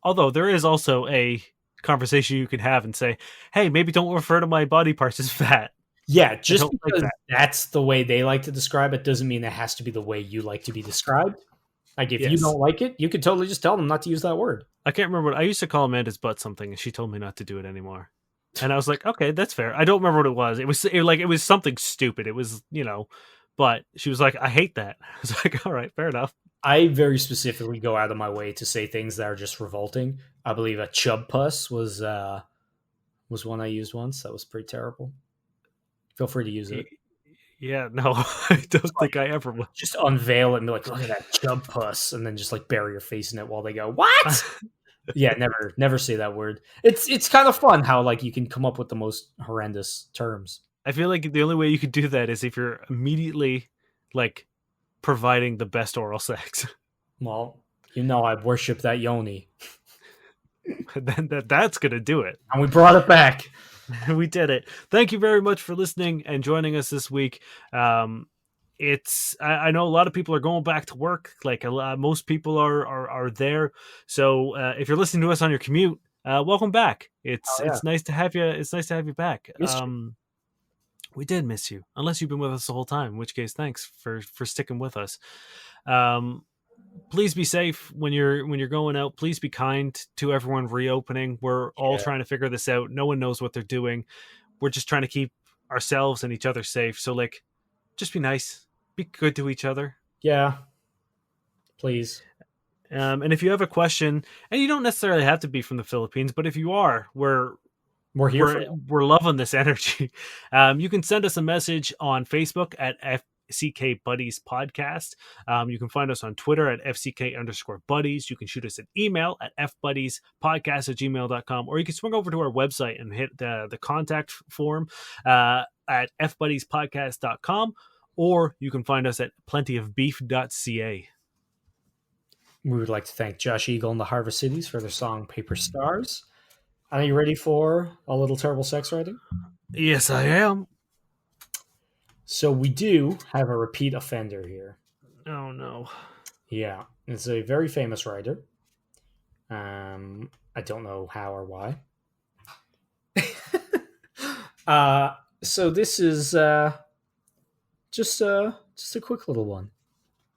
Although there is also a conversation you can have and say, "Hey, maybe don't refer to my body parts as fat. Yeah, I just don't like because that." that's the way they like to describe it doesn't mean it has to be the way you like to be described. Like if you Yes, don't like it, you could totally just tell them not to use that word. I can't remember. I used to call Amanda's butt something, and she told me not to do it anymore. And I was like, "Okay, that's fair." I don't remember what it was. It was something stupid. It was but she was like, "I hate that." I was like, "All right, fair enough." I very specifically go out of my way to say things that are just revolting. I believe a chub puss was one I used once. That was pretty terrible. Feel free to use it. Yeah, no, I don't think I ever will. Just unveil it and be like, look at that chub puss, and then just like bury your face in it while they go, what? Yeah, never say that word. It's kind of fun how like you can come up with the most horrendous terms. I feel like the only way you could do that is if you're immediately like providing the best oral sex. Well, you know I worship that Yoni. Then that's gonna do it. And we brought it back. We did it. Thank you very much for listening and joining us this week. I know a lot of people are going back to work. Like most people are there. So if you're listening to us on your commute, welcome back. Oh yeah. It's nice to have you. It's nice to have you back. Missed you. We did miss you, unless you've been with us the whole time. In which case, thanks for sticking with us. Um, please be safe when you're going out. Please be kind to everyone reopening. We're all Yeah. trying to figure this out. No one knows what they're doing. We're just trying to keep ourselves and each other safe. So like just be nice. Be good to each other. Yeah. Please. And if you have a question, and you don't necessarily have to be from the Philippines, but if you are, We're here for you. we're loving this energy. You can send us a message on Facebook at FCK Buddies Podcast. You can find us on Twitter at FCK_buddies. You can shoot us an email at fbuddiespodcast@gmail.com, or you can swing over to our website and hit the contact form at fbuddiespodcast.com, or you can find us at plentyofbeef.ca. We would like to thank Josh Eagle and the Harvest Cities for their song Paper Stars. Are you ready for a little terrible sex writing? Yes, I am. So we do have a repeat offender here. Oh, no. Yeah, it's a very famous writer. I don't know how or why. So this is just a quick little one.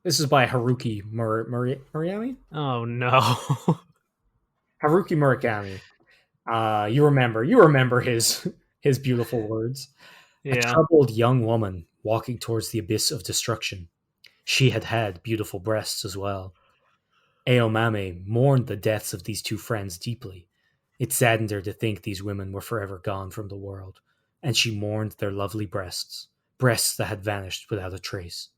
This is by Haruki Murakami. Oh, no. Haruki Murakami. You remember his beautiful words. Yeah. A troubled young woman walking towards the abyss of destruction. She had beautiful breasts as well. Aomame mourned the deaths of these two friends deeply. It saddened her to think these women were forever gone from the world, and she mourned their lovely breasts that had vanished without a trace.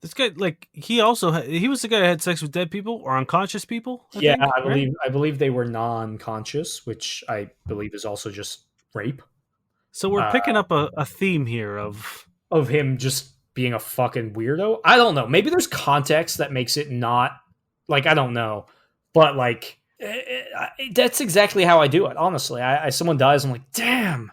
This guy, like, he was the guy that had sex with dead people or unconscious people. I believe they were non-conscious, which I believe is also just rape. So we're picking up a theme here of him just being a fucking weirdo. I don't know. Maybe there's context that makes it not, like, I don't know, but like that's exactly how I do it. Honestly, someone dies, I'm like, damn,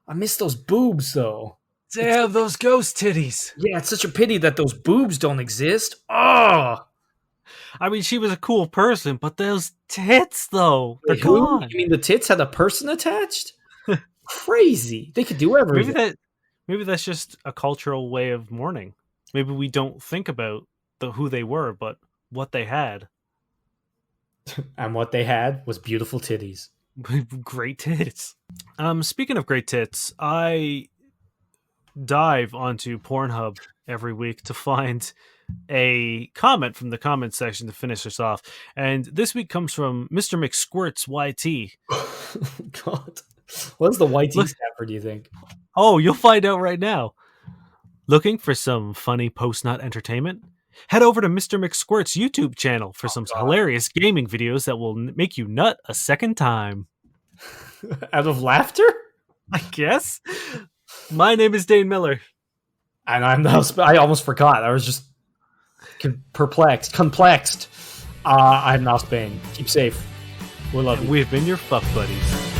I miss those boobs though. Damn, those ghost titties. Yeah, it's such a pity that those boobs don't exist. Oh, I mean, she was a cool person, but those tits, though, they're gone. You mean the tits had a person attached? Crazy. They could do everything. Maybe that's just a cultural way of mourning. Maybe we don't think about who they were, but what they had. And what they had was beautiful titties. Great tits. Speaking of great tits, I dive onto Pornhub every week to find a comment from the comment section to finish us off. And this week comes from Mr. McSquirts YT. Oh, God. What's the YT stand for, do you think? Oh, you'll find out right now. Looking for some funny post-nut entertainment? Head over to Mr. McSquirt's YouTube channel for some hilarious gaming videos that will make you nut a second time. Out of laughter? I guess. My name is Dane Miller. And I almost forgot. I was just perplexed. I'm Nas Bane. Keep safe. We love you. We've been your fuck buddies.